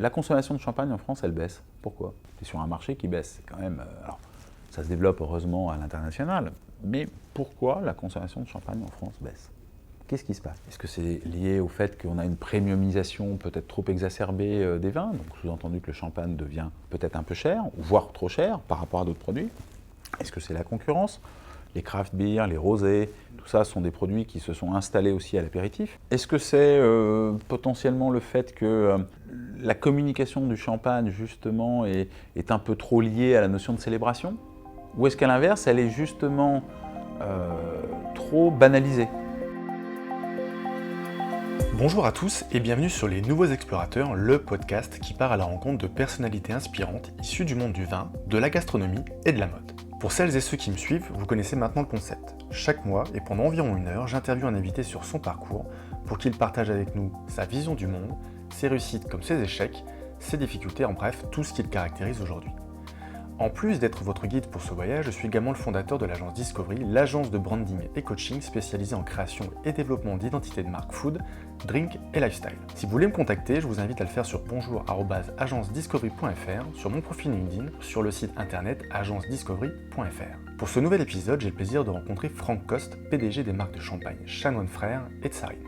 La consommation de champagne en France, elle baisse. Pourquoi? C'est sur un marché qui baisse. C'est quand même, alors, ça se développe heureusement à l'international, mais pourquoi la consommation de champagne en France baisse? Qu'est-ce qui se passe? Est-ce que c'est lié au fait qu'on a une premiumisation peut-être trop exacerbée des vins, donc sous-entendu que le champagne devient peut-être un peu cher, voire trop cher par rapport à d'autres produits? Est-ce que c'est la concurrence? Les craft beers, les rosés, tout ça sont des produits qui se sont installés aussi à l'apéritif. Est-ce que c'est potentiellement le fait que la communication du champagne justement est un peu trop liée à la notion de célébration? Ou est-ce qu'à l'inverse, elle est justement trop banalisée? Bonjour à tous et bienvenue sur Les Nouveaux Explorateurs, le podcast qui part à la rencontre de personnalités inspirantes issues du monde du vin, de la gastronomie et de la mode. Pour celles et ceux qui me suivent, vous connaissez maintenant le concept. Chaque mois et pendant environ 1 heure, j'interviewe un invité sur son parcours pour qu'il partage avec nous sa vision du monde, ses réussites comme ses échecs, ses difficultés, en bref, tout ce qui le caractérise aujourd'hui. En plus d'être votre guide pour ce voyage, je suis également le fondateur de l'agence Discovery, l'agence de branding et coaching spécialisée en création et développement d'identité de marque food, drink et lifestyle. Si vous voulez me contacter, je vous invite à le faire sur bonjour@agencediscovery.fr, sur mon profil LinkedIn, sur le site internet agencediscovery.fr. Pour ce nouvel épisode, j'ai le plaisir de rencontrer Franck Coste, PDG des marques de champagne Chanoine Frères et Tsarine.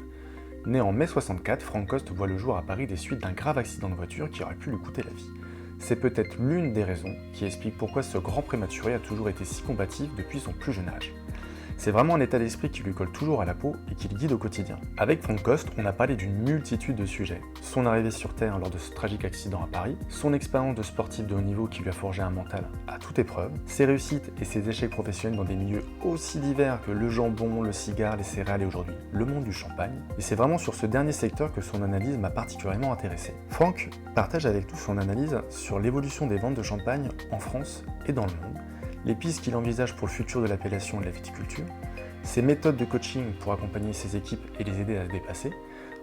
Né en mai 64, Franck Coste voit le jour à Paris des suites d'un grave accident de voiture qui aurait pu lui coûter la vie. C'est peut-être l'une des raisons qui explique pourquoi ce grand prématuré a toujours été si combatif depuis son plus jeune âge. C'est vraiment un état d'esprit qui lui colle toujours à la peau et qui le guide au quotidien. Avec Franck Coste, on a parlé d'une multitude de sujets. Son arrivée sur Terre lors de ce tragique accident à Paris, son expérience de sportif de haut niveau qui lui a forgé un mental à toute épreuve, ses réussites et ses échecs professionnels dans des milieux aussi divers que le jambon, le cigare, les céréales et aujourd'hui le monde du champagne. Et c'est vraiment sur ce dernier secteur que son analyse m'a particulièrement intéressé. Franck partage avec nous son analyse sur l'évolution des ventes de champagne en France et dans le monde, les pistes qu'il envisage pour le futur de l'appellation et de la viticulture, ses méthodes de coaching pour accompagner ses équipes et les aider à se dépasser,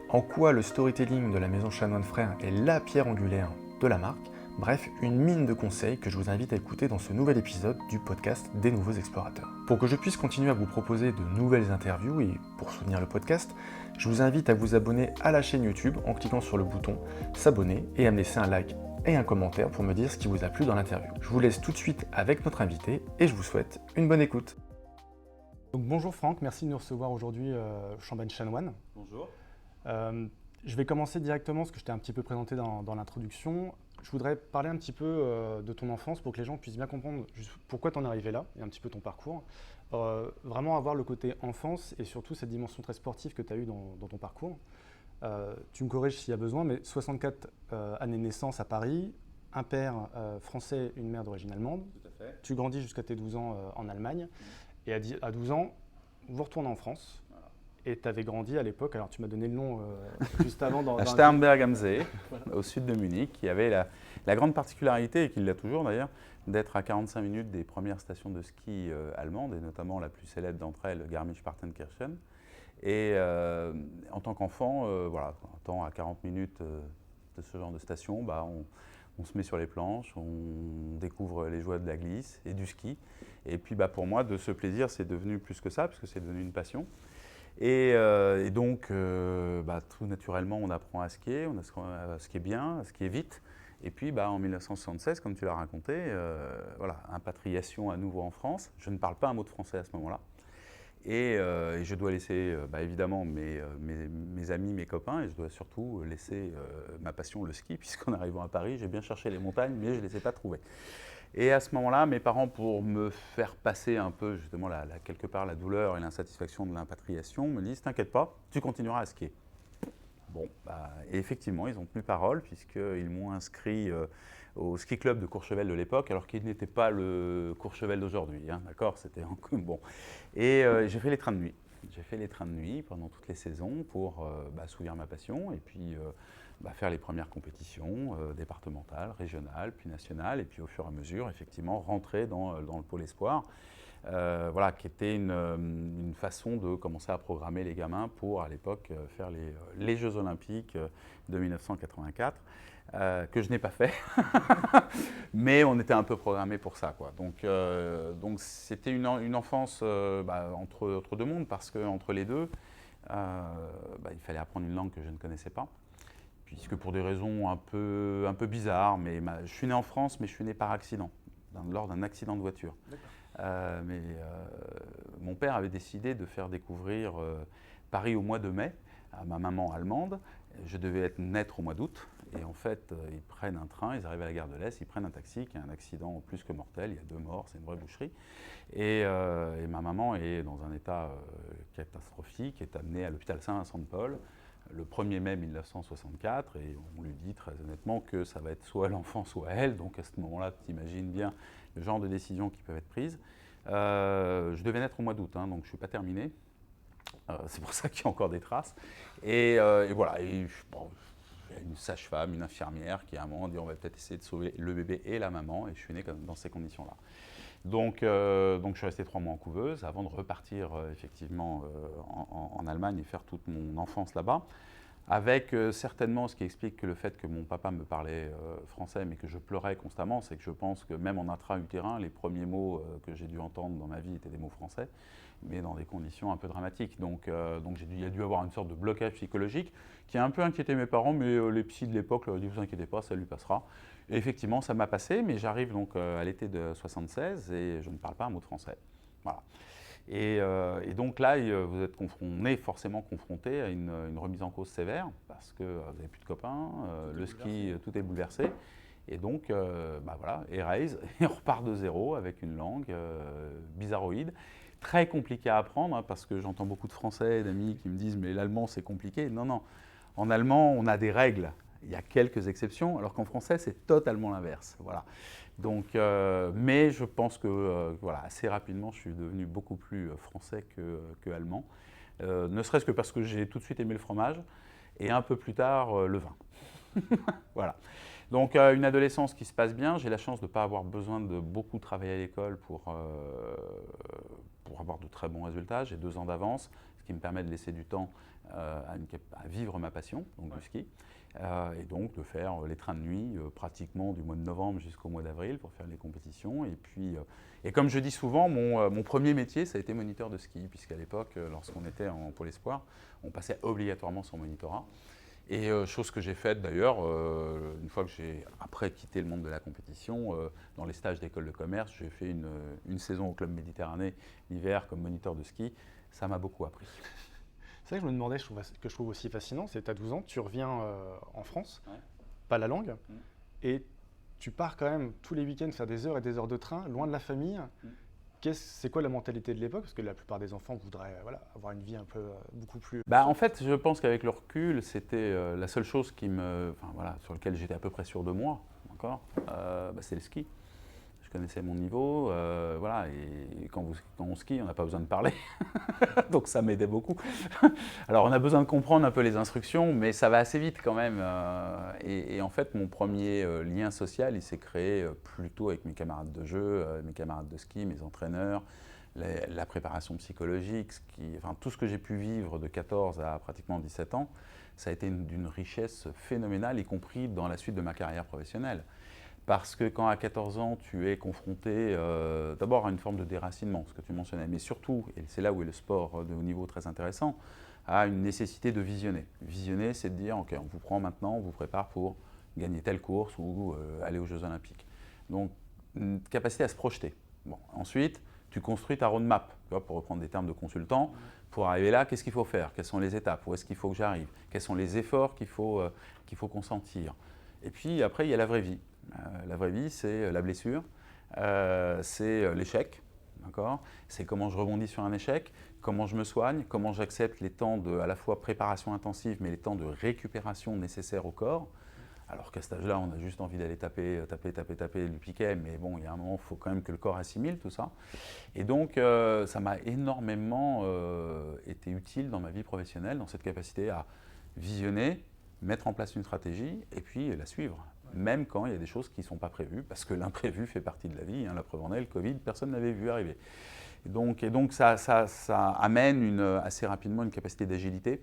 en quoi le storytelling de la maison Chanoine Frères est la pierre angulaire de la marque, bref, une mine de conseils que je vous invite à écouter dans ce nouvel épisode du podcast des Nouveaux Explorateurs. Pour que je puisse continuer à vous proposer de nouvelles interviews et pour soutenir le podcast, je vous invite à vous abonner à la chaîne YouTube en cliquant sur le bouton s'abonner et à me laisser un like et un commentaire pour me dire ce qui vous a plu dans l'interview. Je vous laisse tout de suite avec notre invité et je vous souhaite une bonne écoute. Donc bonjour Franck, merci de nous recevoir aujourd'hui au Champagne Chanoine. Bonjour. Je vais commencer directement, ce que je t'ai un petit peu présenté dans l'introduction. Je voudrais parler un petit peu de ton enfance pour que les gens puissent bien comprendre pourquoi tu en es arrivé là et un petit peu ton parcours. Vraiment avoir le côté enfance et surtout cette dimension très sportive que tu as eue dans ton parcours. Tu me corriges s'il y a besoin, mais 64 années de naissance à Paris, un père français, une mère d'origine allemande. Tout à fait. Tu grandis jusqu'à tes 12 ans en Allemagne. Et à 12 ans, vous retournez en France. Voilà. Et tu avais grandi à l'époque, alors tu m'as donné le nom juste avant. À Sternberg am See, voilà, au sud de Munich, qui avait la grande particularité, et qui l'a toujours d'ailleurs, d'être à 45 minutes des premières stations de ski allemandes, et notamment la plus célèbre d'entre elles, Garmisch-Partenkirchen. Et en tant qu'enfant, voilà, à 40 minutes de ce genre de station, on se met sur les planches, on découvre les joies de la glisse et du ski. Et puis pour moi, de ce plaisir, c'est devenu plus que ça, parce que c'est devenu une passion. Et donc, tout naturellement, on apprend à skier, on apprend à skier bien, à skier vite. Et puis en 1976, comme tu l'as raconté, voilà, impatriation à nouveau en France. Je ne parle pas un mot de français à ce moment-là. Et je dois laisser évidemment mes amis, mes copains, et je dois surtout laisser ma passion, le ski, puisqu'en arrivant à Paris, j'ai bien cherché les montagnes, mais je ne les ai pas trouvées. Et à ce moment-là, mes parents, pour me faire passer un peu justement quelque part la douleur et l'insatisfaction de l'impatriation, me disent « T'inquiète pas, tu continueras à skier ». Bon, et effectivement, ils ont tenu parole, puisqu'ils m'ont inscrit au ski club de Courchevel de l'époque, alors qu'il n'était pas le Courchevel d'aujourd'hui, hein, d'accord, c'était bon. Et j'ai fait les trains de nuit. J'ai fait les trains de nuit pendant toutes les saisons pour assouvir ma passion et puis faire les premières compétitions départementales, régionales, puis nationales, et puis au fur et à mesure, effectivement, rentrer dans le pôle espoir. Voilà, qui était une façon de commencer à programmer les gamins pour, à l'époque, faire les Jeux Olympiques de 1984, que je n'ai pas fait, mais on était un peu programmé pour ça, quoi. Donc c'était une enfance entre deux mondes, parce qu'entre les deux, il fallait apprendre une langue que je ne connaissais pas. puisque pour des raisons un peu bizarres, mais je suis né en France, mais je suis né par accident, lors d'un accident de voiture. Mon père avait décidé de faire découvrir Paris au mois de mai à ma maman allemande. Je devais naître au mois d'août. Et en fait, ils prennent un train, ils arrivent à la gare de l'Est, ils prennent un taxi, qui est un accident plus que mortel, il y a 2 morts, c'est une vraie boucherie. Et ma maman est dans un état catastrophique, est amenée à l'hôpital Saint-Vincent-de-Paul le 1er mai 1964, et on lui dit très honnêtement que ça va être soit l'enfant, soit elle. Donc à ce moment-là, tu imagines bien le genre de décisions qui peuvent être prises. Je devais naître au mois d'août, donc je ne suis pas terminé. C'est pour ça qu'il y a encore des traces. Et voilà. Et, bon, il y a une sage-femme, une infirmière qui à un moment dit on va peut-être essayer de sauver le bébé et la maman. Et je suis né dans ces conditions-là. Donc je suis resté 3 mois en couveuse avant de repartir effectivement en Allemagne et faire toute mon enfance là-bas. Avec certainement ce qui explique que le fait que mon papa me parlait français mais que je pleurais constamment, c'est que je pense que même en intra-utérin, les premiers mots que j'ai dû entendre dans ma vie étaient des mots français, mais dans des conditions un peu dramatiques. Donc il y a dû avoir une sorte de blocage psychologique qui a un peu inquiété mes parents, mais les psys de l'époque leur ont dit « vous inquiétez pas, ça lui passera ». Et effectivement, ça m'a passé, mais j'arrive donc à l'été de 1976 et je ne parle pas un mot de français. Voilà. Et donc là, on est forcément confronté à une remise en cause sévère parce que vous n'avez plus de copains, le ski, tout est bouleversé. Et donc, voilà, erase, et on repart de zéro avec une langue bizarroïde, très compliquée à apprendre parce que j'entends beaucoup de Français, d'amis qui me disent « mais l'allemand c'est compliqué ». Non, non, en allemand on a des règles. Il y a quelques exceptions, alors qu'en français, c'est totalement l'inverse. Voilà. Donc, mais je pense que voilà, assez rapidement, je suis devenu beaucoup plus français que allemand. Ne serait-ce que parce que j'ai tout de suite aimé le fromage et un peu plus tard, le vin. Voilà. Donc, une adolescence qui se passe bien. J'ai la chance de ne pas avoir besoin de beaucoup travailler à l'école pour avoir de très bons résultats. J'ai 2 ans d'avance, ce qui me permet de laisser du temps à vivre ma passion, donc du ski. Et donc de faire les trains de nuit pratiquement du mois de novembre jusqu'au mois d'avril pour faire les compétitions. Et puis, et comme je dis souvent, mon premier métier, ça a été moniteur de ski, puisqu'à l'époque, lorsqu'on était en Pôle Espoir, on passait obligatoirement son monitorat. Et chose que j'ai faite d'ailleurs, une fois que j'ai après quitté le monde de la compétition, dans les stages d'école de commerce, j'ai fait une saison au Club Méditerranée l'hiver comme moniteur de ski. Ça m'a beaucoup appris. C'est vrai que je me demandais, que je trouve aussi fascinant, c'est que tu as 12 ans, tu reviens en France, pas la langue, et tu pars quand même tous les week-ends faire des heures et des heures de train, loin de la famille. C'est quoi la mentalité de l'époque? Parce que la plupart des enfants voudraient avoir une vie un peu beaucoup plus… En fait, je pense qu'avec le recul, c'était la seule chose sur laquelle j'étais à peu près sûr de moi, c'est le ski. Je connaissais mon niveau, voilà, et quand on skie, on n'a pas besoin de parler, donc ça m'aidait beaucoup. Alors on a besoin de comprendre un peu les instructions, mais ça va assez vite quand même. Et en fait, mon premier lien social, il s'est créé plutôt avec mes camarades de jeu, mes camarades de ski, mes entraîneurs, la préparation psychologique, tout ce que j'ai pu vivre de 14 à pratiquement 17 ans, ça a été d'une richesse phénoménale, y compris dans la suite de ma carrière professionnelle. Parce que quand à 14 ans, tu es confronté d'abord à une forme de déracinement, ce que tu mentionnais, mais surtout, et c'est là où est le sport de haut niveau très intéressant, à une nécessité de visionner. Visionner, c'est de dire, ok, on vous prend maintenant, on vous prépare pour gagner telle course ou aller aux Jeux Olympiques. Donc, une capacité à se projeter. Bon, ensuite, tu construis ta roadmap, pour reprendre des termes de consultant. Pour arriver là, qu'est-ce qu'il faut faire? Quelles sont les étapes? Où est-ce qu'il faut que j'arrive? Quels sont les efforts qu'il faut consentir? Et puis après, il y a la vraie vie. La vraie vie, c'est la blessure, c'est l'échec, c'est comment je rebondis sur un échec, comment je me soigne, comment j'accepte les temps de à la fois préparation intensive, mais les temps de récupération nécessaires au corps. Alors qu'à cet âge-là, on a juste envie d'aller taper du piquet, mais bon, il y a un moment, il faut quand même que le corps assimile tout ça. Et donc, ça m'a énormément été utile dans ma vie professionnelle, dans cette capacité à visionner, mettre en place une stratégie et puis la suivre. Même quand il y a des choses qui ne sont pas prévues, parce que l'imprévu fait partie de la vie. La preuve en est, le Covid, personne n'avait vu arriver. Et donc ça amène assez rapidement une capacité d'agilité,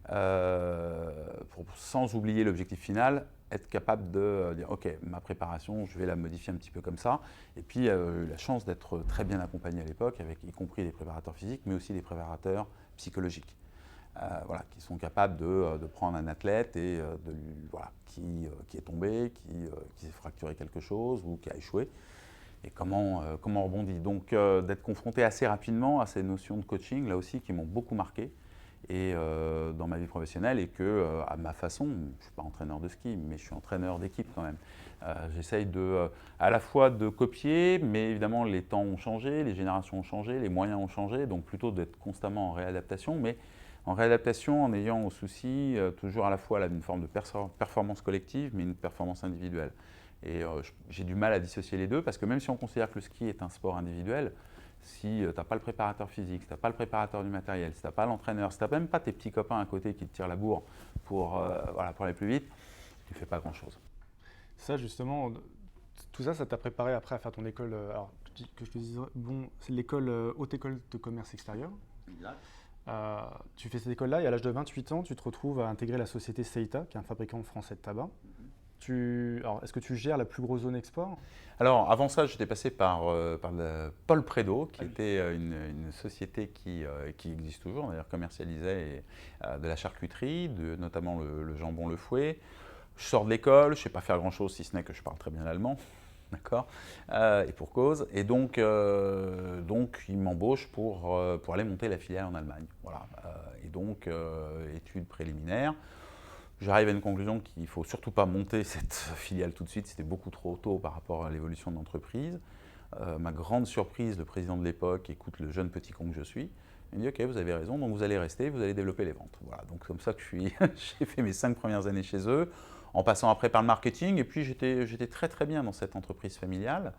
sans oublier l'objectif final, être capable de dire « ok, ma préparation, je vais la modifier un petit peu comme ça ». Et puis, j'ai eu la chance d'être très bien accompagné à l'époque, avec y compris des préparateurs physiques, mais aussi des préparateurs psychologiques. voilà, qui sont capables de prendre un athlète et voilà, qui est tombé, qui s'est fracturé quelque chose ou qui a échoué, et comment on rebondit. Donc d'être confronté assez rapidement à ces notions de coaching, là aussi, qui m'ont beaucoup marqué et, dans ma vie professionnelle, et que, à ma façon, je ne suis pas entraîneur de ski, mais je suis entraîneur d'équipe quand même. J'essaye à la fois de copier, mais évidemment les temps ont changé, les générations ont changé, les moyens ont changé, donc plutôt d'être constamment en réadaptation, mais en réadaptation en ayant au souci toujours à la fois une forme de performance collective, mais une performance individuelle. Et j'ai du mal à dissocier les deux, parce que même si on considère que le ski est un sport individuel, si tu n'as pas le préparateur physique, si tu n'as pas le préparateur du matériel, si tu n'as pas l'entraîneur, si tu n'as même pas tes petits copains à côté qui te tirent la bourre pour aller plus vite, tu ne fais pas grand-chose. Ça, justement, tout ça, ça t'a préparé après à faire ton école, alors que je te dise, bon, c'est l'école Haute École de Commerce Extérieur. Exact. Tu fais cette école-là et à l'âge de 28 ans, tu te retrouves à intégrer la société Seita, qui est un fabricant français de tabac. Alors, est-ce que tu gères la plus grosse zone export? Alors, avant ça, j'étais passé par Paul Prédo, qui était une société qui existe toujours, d'ailleurs commercialisait de la charcuterie, notamment le jambon Le Fouet. Je sors de l'école, je ne sais pas faire grand-chose, si ce n'est que je parle très bien l'allemand, d'accord, et pour cause. Et donc il m'embauche pour aller monter la filiale en Allemagne. Voilà. Et donc, études préliminaires. J'arrive à une conclusion qu'il ne faut surtout pas monter cette filiale tout de suite, c'était beaucoup trop tôt par rapport à l'évolution de l'entreprise. Ma grande surprise, le président de l'époque écoute le jeune petit con que je suis. Il me dit « Ok, vous avez raison, donc vous allez rester, vous allez développer les ventes. » Voilà, donc comme ça que j'ai fait mes 5 premières années chez eux, en passant après par le marketing. Et puis j'étais très très bien dans cette entreprise familiale,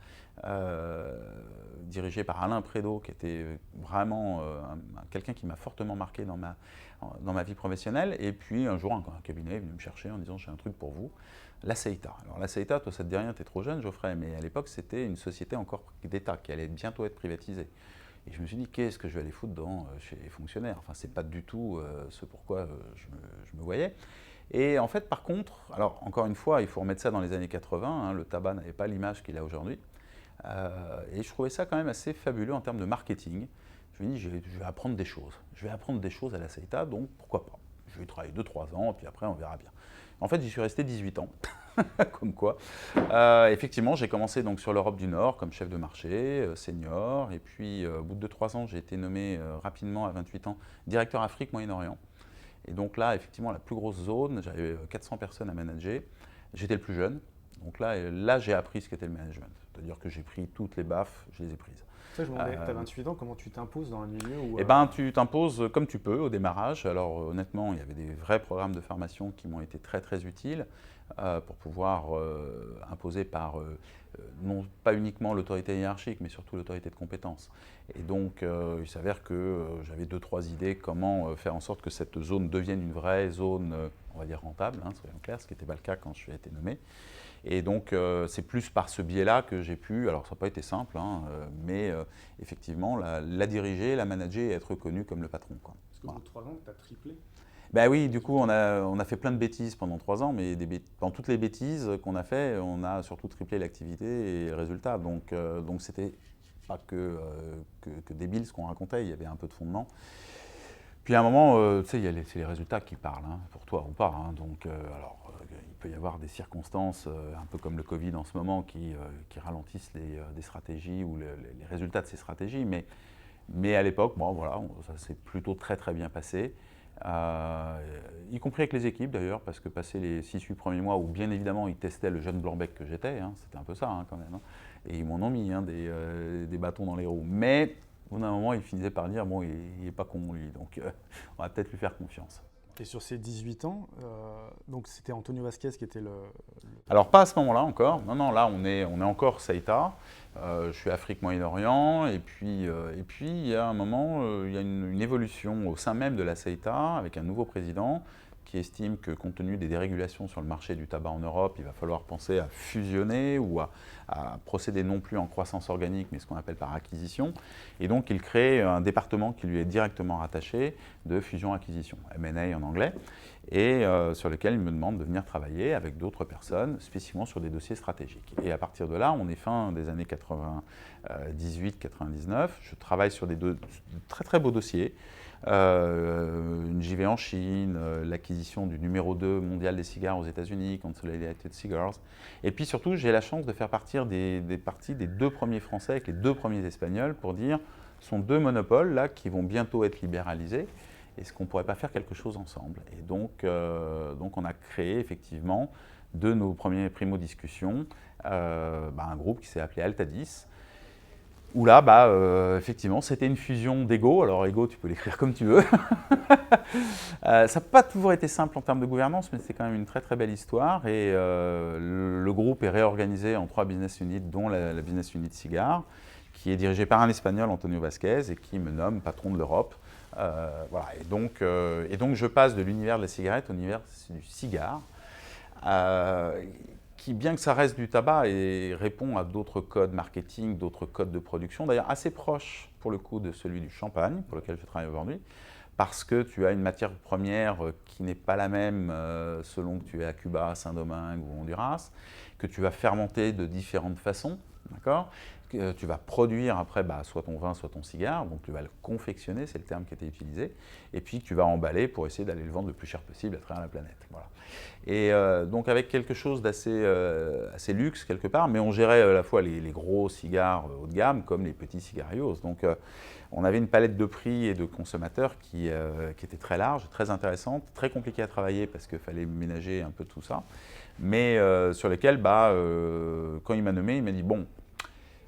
dirigée par Alain Prédo, qui était vraiment quelqu'un qui m'a fortement marqué dans ma vie professionnelle. Et puis un jour, un cabinet est venu me chercher en disant « J'ai un truc pour vous, la Seita. » Alors la Seita, toi ça te dit rien, tu es trop jeune Geoffrey, mais à l'époque c'était une société encore d'État qui allait bientôt être privatisée. Et je me suis dit, qu'est-ce que je vais aller foutre chez les fonctionnaires? Enfin, c'est pas du tout ce pourquoi je me voyais. Et en fait, par contre, alors encore une fois, il faut remettre ça dans les années 80, hein, le tabac n'avait pas l'image qu'il a aujourd'hui. Et je trouvais ça quand même assez fabuleux en termes de marketing. Je me dis, je vais apprendre des choses. Je vais apprendre des choses à la Seita, donc pourquoi pas? Je vais y travailler 2-3 ans, et puis après, on verra bien. En fait, j'y suis resté 18 ans, comme quoi. Effectivement, j'ai commencé donc sur l'Europe du Nord comme chef de marché, senior. Et puis, au bout de 2-3 ans, j'ai été nommé rapidement, à 28 ans, directeur Afrique, Moyen-Orient. Et donc là, effectivement, la plus grosse zone, j'avais 400 personnes à manager. J'étais le plus jeune. Donc là j'ai appris ce qu'était le management. C'est-à-dire que j'ai pris toutes les baffes, je les ai prises. Ça, je me demandais, tu as 28 ans, comment tu t'imposes dans un milieu où… Eh bien, tu t'imposes comme tu peux au démarrage. Alors, honnêtement, il y avait des vrais programmes de formation qui m'ont été très, très utiles pour pouvoir imposer par, non pas uniquement l'autorité hiérarchique, mais surtout l'autorité de compétence. Et donc, il s'avère que j'avais 2-3 idées comment faire en sorte que cette zone devienne une vraie zone, on va dire rentable, hein, soyons clairs, ce qui n'était pas le cas quand je suis été nommé. Et donc, c'est plus par ce biais-là que j'ai pu, alors ça n'a pas été simple, hein, mais effectivement, la diriger, la manager et être reconnu comme le patron, quoi. Parce qu'au bout de 3 ans, tu as triplé. Ben oui, du coup, on a fait plein de bêtises pendant 3 ans, mais dans toutes les bêtises qu'on a fait, on a surtout triplé l'activité et le résultat. Donc c'était pas que débile ce qu'on racontait, il y avait un peu de fondement. Puis à un moment, tu sais, c'est les résultats qui parlent, hein, pour toi ou pas. Hein, donc, il peut y avoir des circonstances, un peu comme le Covid en ce moment, qui ralentissent des stratégies ou les résultats de ces stratégies. Mais à l'époque, bon, voilà, ça s'est plutôt très très bien passé. Y compris avec les équipes d'ailleurs, parce que passé les 6-8 premiers mois où bien évidemment ils testaient le jeune blanc-bec que j'étais, hein, c'était un peu ça hein, quand même, hein, et ils m'en ont mis hein, des bâtons dans les roues. Mais au bout d'un moment, ils finissaient par dire bon, il n'est pas con lui, donc on va peut-être lui faire confiance. Et sur ces 18 ans, donc c'était Antonio Vasquez qui était le… Alors pas à ce moment-là encore, non, là on est encore Seita, je suis Afrique Moyen-Orient, et puis il y a un moment, il y a une évolution au sein même de la Seita avec un nouveau président qui estime que compte tenu des dérégulations sur le marché du tabac en Europe, il va falloir penser à fusionner ou à procéder non plus en croissance organique, mais ce qu'on appelle par acquisition. Et donc il crée un département qui lui est directement rattaché de fusion-acquisition, M&A en anglais, et sur lequel il me demande de venir travailler avec d'autres personnes, spécifiquement sur des dossiers stratégiques. Et à partir de là, on est fin des années 98-99, je travaille sur de très très beaux dossiers, une JV en Chine, l'acquisition du numéro 2 mondial des cigares aux États-Unis, Consolidated Cigars. Et puis surtout, j'ai la chance de faire partie des 2 premiers Français avec les 2 premiers Espagnols pour dire ce sont 2 monopoles là qui vont bientôt être libéralisés. Est-ce qu'on ne pourrait pas faire quelque chose ensemble? Et donc on a créé effectivement de nos premiers primo-discussions un groupe qui s'est appelé Altadis, où là, effectivement, c'était une fusion d'ego. Alors, ego, tu peux l'écrire comme tu veux. Ça n'a pas toujours été simple en termes de gouvernance, mais c'est quand même une très très belle histoire. Et le groupe est réorganisé en 3 business units, dont la business unit cigare, qui est dirigée par un Espagnol, Antonio Vasquez, et qui me nomme patron de l'Europe. Voilà. Et donc, je passe de l'univers de la cigarette au univers du cigare, qui, bien que ça reste du tabac, et répond à d'autres codes marketing, d'autres codes de production, d'ailleurs assez proches pour le coup de celui du champagne, pour lequel je travaille aujourd'hui, parce que tu as une matière première qui n'est pas la même selon que tu es à Cuba, Saint-Domingue ou Honduras, que tu vas fermenter de différentes façons, d'accord ? Que tu vas produire après soit ton vin, soit ton cigare, donc tu vas le confectionner, c'est le terme qui était utilisé, et puis tu vas emballer pour essayer d'aller le vendre le plus cher possible à travers la planète. Voilà. Et donc avec quelque chose assez luxe quelque part, mais on gérait à la fois les gros cigares haut de gamme comme les petits cigarios. Donc on avait une palette de prix et de consommateurs qui était très large, très intéressante, très compliquée à travailler parce qu'il fallait ménager un peu tout ça, mais sur lesquels, quand il m'a nommé, il m'a dit bon,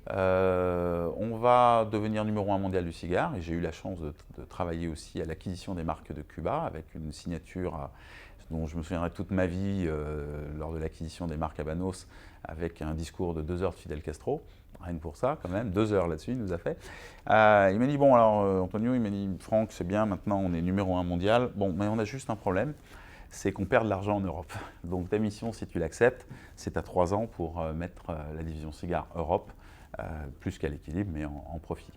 on va devenir numéro 1 mondial du cigare, et j'ai eu la chance de travailler aussi à l'acquisition des marques de Cuba avec une signature dont je me souviendrai toute ma vie lors de l'acquisition des marques Habanos, avec un discours de 2 heures de Fidel Castro, rien que pour ça quand même, 2 heures là-dessus il nous a fait. Il m'a dit bon alors Antonio, il m'a dit Franck c'est bien, maintenant on est numéro 1 mondial, bon mais on a juste un problème, c'est qu'on perd de l'argent en Europe. Donc ta mission, si tu l'acceptes, c'est à 3 ans pour mettre la division cigare Europe, plus qu'à l'équilibre, mais en profit.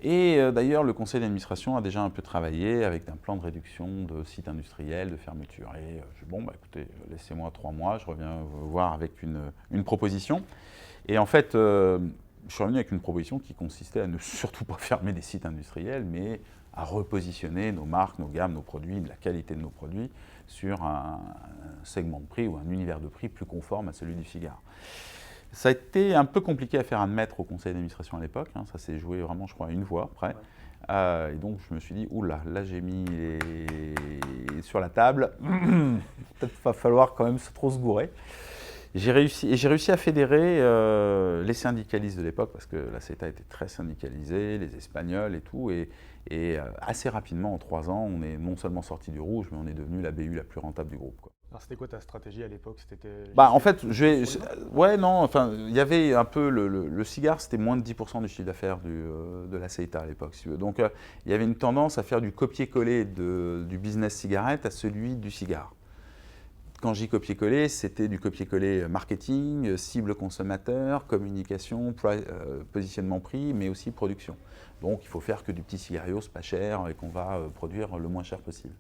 Et d'ailleurs, le conseil d'administration a déjà un peu travaillé avec un plan de réduction de sites industriels, de fermeture. Et je dis, bon, écoutez, laissez-moi 3 mois, je reviens vous voir avec une proposition. Et en fait, je suis revenu avec une proposition qui consistait à ne surtout pas fermer des sites industriels, mais à repositionner nos marques, nos gammes, nos produits, la qualité de nos produits sur un segment de prix ou un univers de prix plus conforme à celui du cigare. Ça a été un peu compliqué à faire admettre au conseil d'administration à l'époque, ça s'est joué vraiment, je crois, à 1 voix près. Et donc je me suis dit, oula, là j'ai mis sur la table, peut-être va falloir quand même trop se gourer. J'ai réussi à fédérer les syndicalistes de l'époque, parce que la CETA était très syndicalisée, les Espagnols et tout, et assez rapidement, en 3 ans, on est non seulement sorti du rouge, mais on est devenu la BU la plus rentable du groupe, quoi. Alors c'était quoi ta stratégie à l'époque? En fait, il y avait un peu le cigare, c'était moins de 10% du chiffre d'affaires de la CETA à l'époque, si tu veux. Donc il y avait une tendance à faire du copier-coller du business cigarette à celui du cigare. Quand je dis copier-coller, c'était du copier-coller marketing, cible consommateur, communication, positionnement prix, mais aussi production. Donc il faut faire que du petit cigarios pas cher et qu'on va produire le moins cher possible.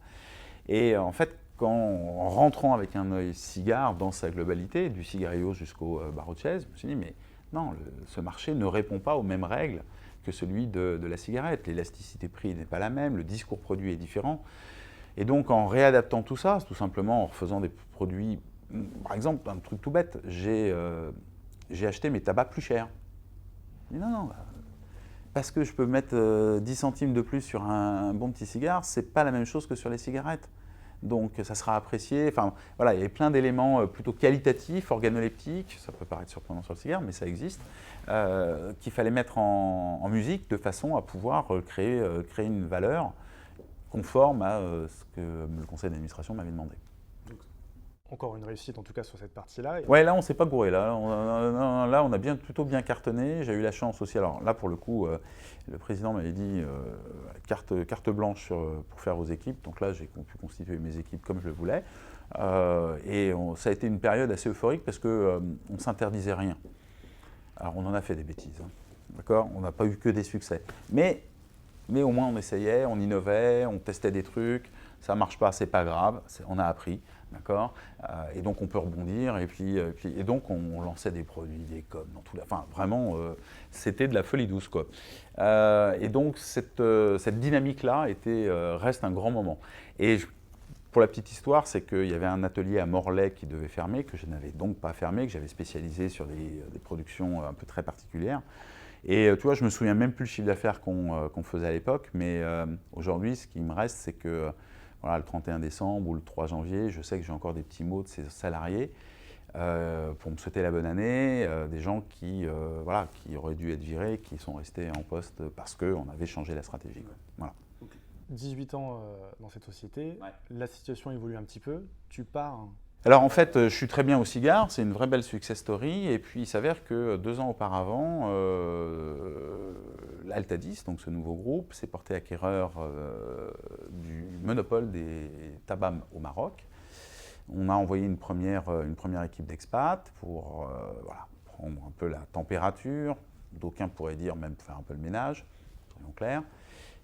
Et en fait, en rentrant avec un œil cigare dans sa globalité, du cigarios jusqu'au barreau de chaise, je me suis dit, mais non, ce marché ne répond pas aux mêmes règles que celui de la cigarette. L'élasticité prix n'est pas la même, le discours produit est différent. Et donc, en réadaptant tout ça, tout simplement en refaisant des produits, par exemple, un truc tout bête, j'ai acheté mes tabacs plus chers. Je dis non, parce que je peux mettre 10 centimes de plus sur un bon petit cigare, c'est pas la même chose que sur les cigarettes. Donc ça sera apprécié. Enfin voilà, il y avait plein d'éléments plutôt qualitatifs, organoleptiques, ça peut paraître surprenant sur le cigare, mais ça existe, qu'il fallait mettre en musique de façon à pouvoir créer une valeur conforme à ce que le conseil d'administration m'avait demandé. Encore une réussite en tout cas sur cette partie-là. Ouais, là on ne s'est pas gouré, là on a plutôt bien cartonné. J'ai eu la chance aussi, alors là pour le coup, le président m'avait dit carte blanche pour faire vos équipes, donc là j'ai pu constituer mes équipes comme je le voulais. Ça a été une période assez euphorique parce qu'on ne s'interdisait rien. Alors on en a fait des bêtises, d'accord, on n'a pas eu que des succès. Mais au moins on essayait, on innovait, on testait des trucs, ça ne marche pas, c'est pas grave, on a appris. D'accord. Et donc on peut rebondir et donc on lançait des produits, des coms dans tout enfin vraiment c'était de la folie douce quoi. Et donc cette dynamique-là reste un grand moment. Et pour la petite histoire, c'est qu'il y avait un atelier à Morlaix qui devait fermer, que je n'avais donc pas fermé, que j'avais spécialisé sur des productions un peu très particulières. Et tu vois, je me souviens même plus le chiffre d'affaires qu'on faisait à l'époque, mais aujourd'hui, ce qui me reste, c'est que voilà, le 31 décembre ou le 3 janvier, je sais que j'ai encore des petits mots de ces salariés pour me souhaiter la bonne année, des gens voilà, qui auraient dû être virés, qui sont restés en poste parce qu'on avait changé la stratégie. Voilà. 18 ans dans cette société, Ouais. la situation évolue un petit peu, tu pars. Alors en fait, je suis très bien au cigare, c'est une vraie belle success story. Et puis il s'avère que 2 ans auparavant, l'Altadis, donc ce nouveau groupe, s'est porté acquéreur du monopole des tabacs au Maroc. On a envoyé une première équipe d'expats pour voilà, prendre un peu la température. D'aucuns pourraient dire même faire un peu le ménage, soyons clairs.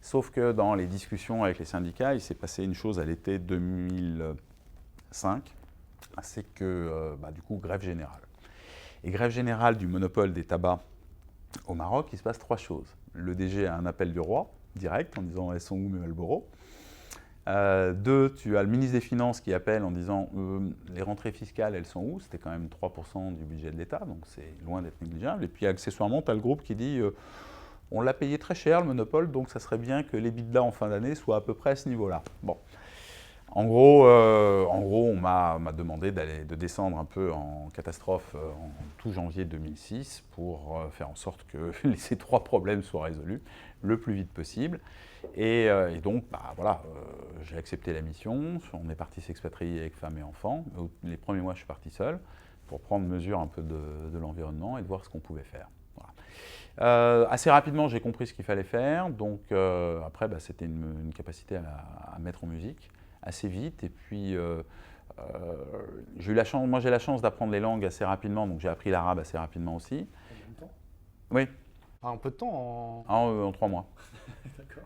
Sauf que dans les discussions avec les syndicats, il s'est passé une chose à l'été 2005. C'est que, du coup, grève générale. Et grève générale du monopole des tabacs au Maroc, il se passe 3 choses. Le DG a un appel du roi, direct, en disant « Elles sont où mes Marlboro ?» 2, tu as le ministre des Finances qui appelle en disant « Les rentrées fiscales, elles sont où ?» C'était quand même 3% du budget de l'État, donc c'est loin d'être négligeable. Et puis accessoirement, tu as le groupe qui dit on l'a payé très cher, le monopole, donc ça serait bien que l'EBITDA en fin d'année soit à peu près à ce niveau-là. » Bon. En gros, on m'a demandé de descendre un peu en catastrophe en tout janvier 2006 pour faire en sorte que ces 3 problèmes soient résolus le plus vite possible. Et donc, voilà, j'ai accepté la mission. On est parti s'expatrier avec femme et enfants. Les premiers mois, je suis parti seul pour prendre mesure un peu de l'environnement et de voir ce qu'on pouvait faire. Voilà. Assez rapidement, j'ai compris ce qu'il fallait faire. Donc, après, c'était une capacité à mettre en musique assez vite. Et puis, j'ai eu la chance, moi j'ai la chance d'apprendre les langues assez rapidement, donc j'ai appris l'arabe assez rapidement aussi. En même temps. Oui. Un peu de temps En 3 mois. D'accord.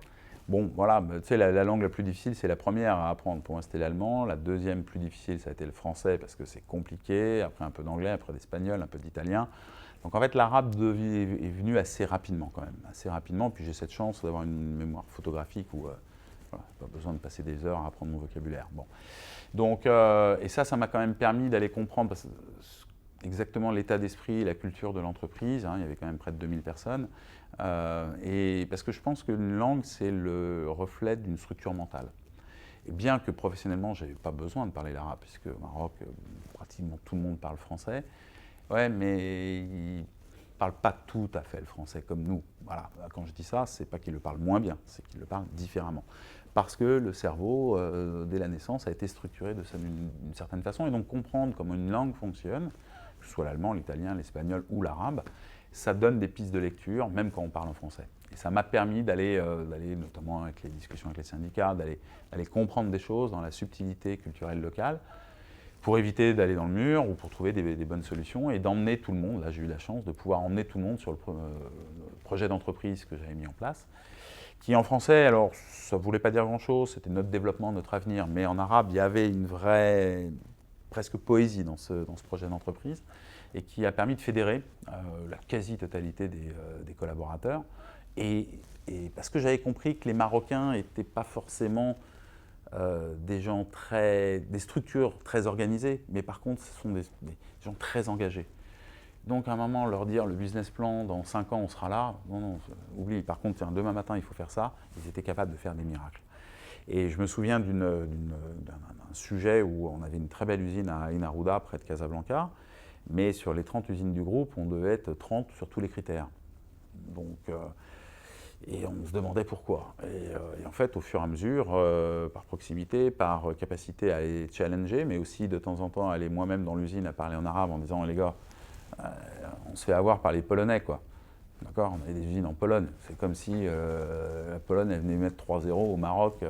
Bon, voilà, tu sais, la langue la plus difficile, c'est la première à apprendre. Pour moi, c'était l'allemand. La deuxième plus difficile, ça a été le français, parce que c'est compliqué. Après, un peu d'anglais, après l'espagnol, un peu d'italien. Donc, en fait, l'arabe est venu assez rapidement, quand même. Assez rapidement. Puis, j'ai cette chance d'avoir une mémoire photographique où voilà, pas besoin de passer des heures à apprendre mon vocabulaire. Bon. Donc, et ça m'a quand même permis d'aller comprendre exactement l'état d'esprit et la culture de l'entreprise. Il y avait quand même près de 2000 personnes. Et parce que je pense qu'une langue, c'est le reflet d'une structure mentale. Et bien que professionnellement, je n'avais pas besoin de parler l'arabe, puisque au Maroc, pratiquement tout le monde parle français. Ouais, mais ils ne parlent pas tout à fait le français comme nous. Voilà. Quand je dis ça, ce n'est pas qu'ils le parlent moins bien, c'est qu'ils le parlent différemment. Parce que le cerveau, dès la naissance, a été structuré d'une certaine façon. Et donc comprendre comment une langue fonctionne, que ce soit l'allemand, l'italien, l'espagnol ou l'arabe, ça donne des pistes de lecture, même quand on parle en français. Et ça m'a permis d'aller, notamment avec les discussions avec les syndicats, d'aller comprendre des choses dans la subtilité culturelle locale, pour éviter d'aller dans le mur ou pour trouver des bonnes solutions et d'emmener tout le monde. Là, j'ai eu la chance de pouvoir emmener tout le monde sur le projet d'entreprise que j'avais mis en place, qui en français, alors ça ne voulait pas dire grand-chose, c'était notre développement, notre avenir, mais en arabe, il y avait une vraie, presque poésie dans ce projet d'entreprise, et qui a permis de fédérer la quasi-totalité des collaborateurs. Et parce que j'avais compris que les Marocains n'étaient pas forcément des structures très organisées, mais par contre, ce sont des gens très engagés. Donc à un moment, leur dire le business plan, dans 5 ans, on sera là, non, oublie. Par contre, tiens, demain matin, il faut faire ça. Ils étaient capables de faire des miracles. Et je me souviens d'un sujet où on avait une très belle usine à Ain Arouda, près de Casablanca, mais sur les 30 usines du groupe, on devait être 30 sur tous les critères. Donc, et on se demandait pourquoi. Et en fait, au fur et à mesure, par proximité, par capacité à les challenger, mais aussi de temps en temps aller moi-même dans l'usine à parler en arabe en disant les gars, on se fait avoir par les Polonais, quoi. D'accord, on avait des usines en Pologne. C'est comme si la Pologne elle venait mettre 3-0 au Maroc,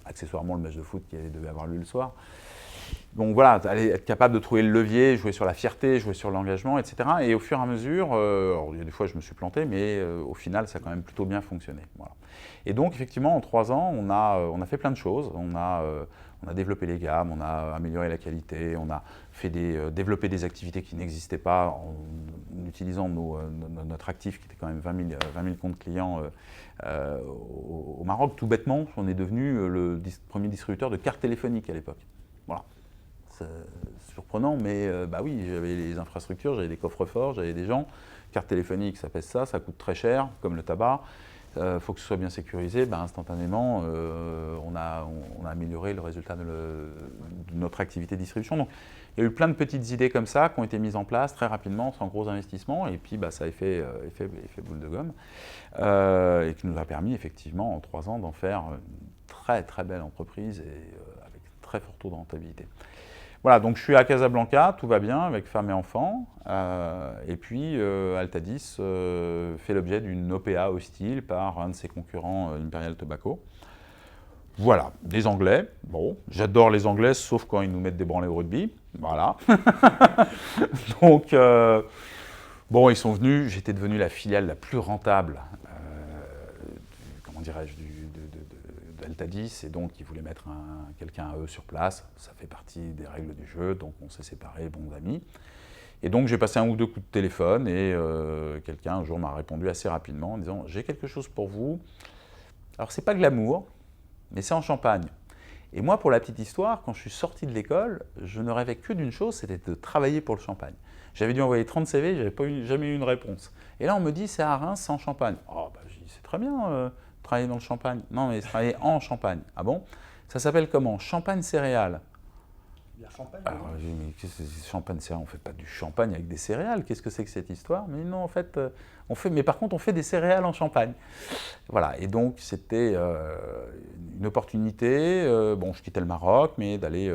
accessoirement le match de foot qui devait avoir lieu le soir. Donc voilà, être capable de trouver le levier, jouer sur la fierté, jouer sur l'engagement, etc. Et au fur et à mesure, alors il y a des fois je me suis planté, mais au final ça a quand même plutôt bien fonctionné. Voilà. Et donc effectivement en 3 ans, on a fait plein de choses. On On a développé les gammes, on a amélioré la qualité, on a développé des activités qui n'existaient pas en utilisant notre actif qui était quand même 20 000 comptes clients au Maroc. Tout bêtement, on est devenu le premier distributeur de cartes téléphoniques à l'époque. Voilà. C'est surprenant, mais bah oui, j'avais les infrastructures, j'avais des coffres-forts, j'avais des gens. Carte téléphonique, ça pèse ça coûte très cher, comme le tabac. Faut que ce soit bien sécurisé. Ben, instantanément, on a amélioré le résultat de notre activité de distribution. Donc, il y a eu plein de petites idées comme ça qui ont été mises en place très rapidement, sans gros investissements, et puis bah, ça a effet boule de gomme, et qui nous a permis effectivement en 3 ans d'en faire une très très belle entreprise et avec un très fort taux de rentabilité. Voilà, donc je suis à Casablanca, tout va bien avec femme et enfants, et puis Altadis fait l'objet d'une OPA hostile par un de ses concurrents, Imperial Tobacco. Voilà, des Anglais, bon, j'adore les Anglais, sauf quand ils nous mettent des branlées au rugby, voilà. Donc, bon, ils sont venus, j'étais devenu la filiale la plus rentable, comment dirais-je, d'Altadis, et donc ils voulaient mettre quelqu'un à eux sur place. Ça fait partie des règles du jeu, donc on s'est séparés, bons amis. Et donc j'ai passé 1 ou 2 coups de téléphone et quelqu'un un jour m'a répondu assez rapidement en disant « J'ai quelque chose pour vous. Alors c'est pas glamour, mais c'est en Champagne. » Et moi, pour la petite histoire, quand je suis sorti de l'école, je ne rêvais que d'une chose, c'était de travailler pour le Champagne. J'avais dû envoyer 30 CV, je n'avais jamais eu une réponse. Et là on me dit « C'est à Reims, c'est en Champagne. » Oh, bah, je dis « C'est très bien. Travailler dans le Champagne. » Non, mais travailler en Champagne. Ah bon? Ça s'appelle comment? Champagne céréales. Il y a champagne. Alors, j'ai dit, mais qu'est-ce que c'est champagne céréales? On ne fait pas du champagne avec des céréales. Qu'est-ce que c'est que cette histoire? Mais non, en fait, mais par contre, on fait des céréales en Champagne. Voilà, et donc c'était une opportunité. Bon, je quittais le Maroc, mais d'aller.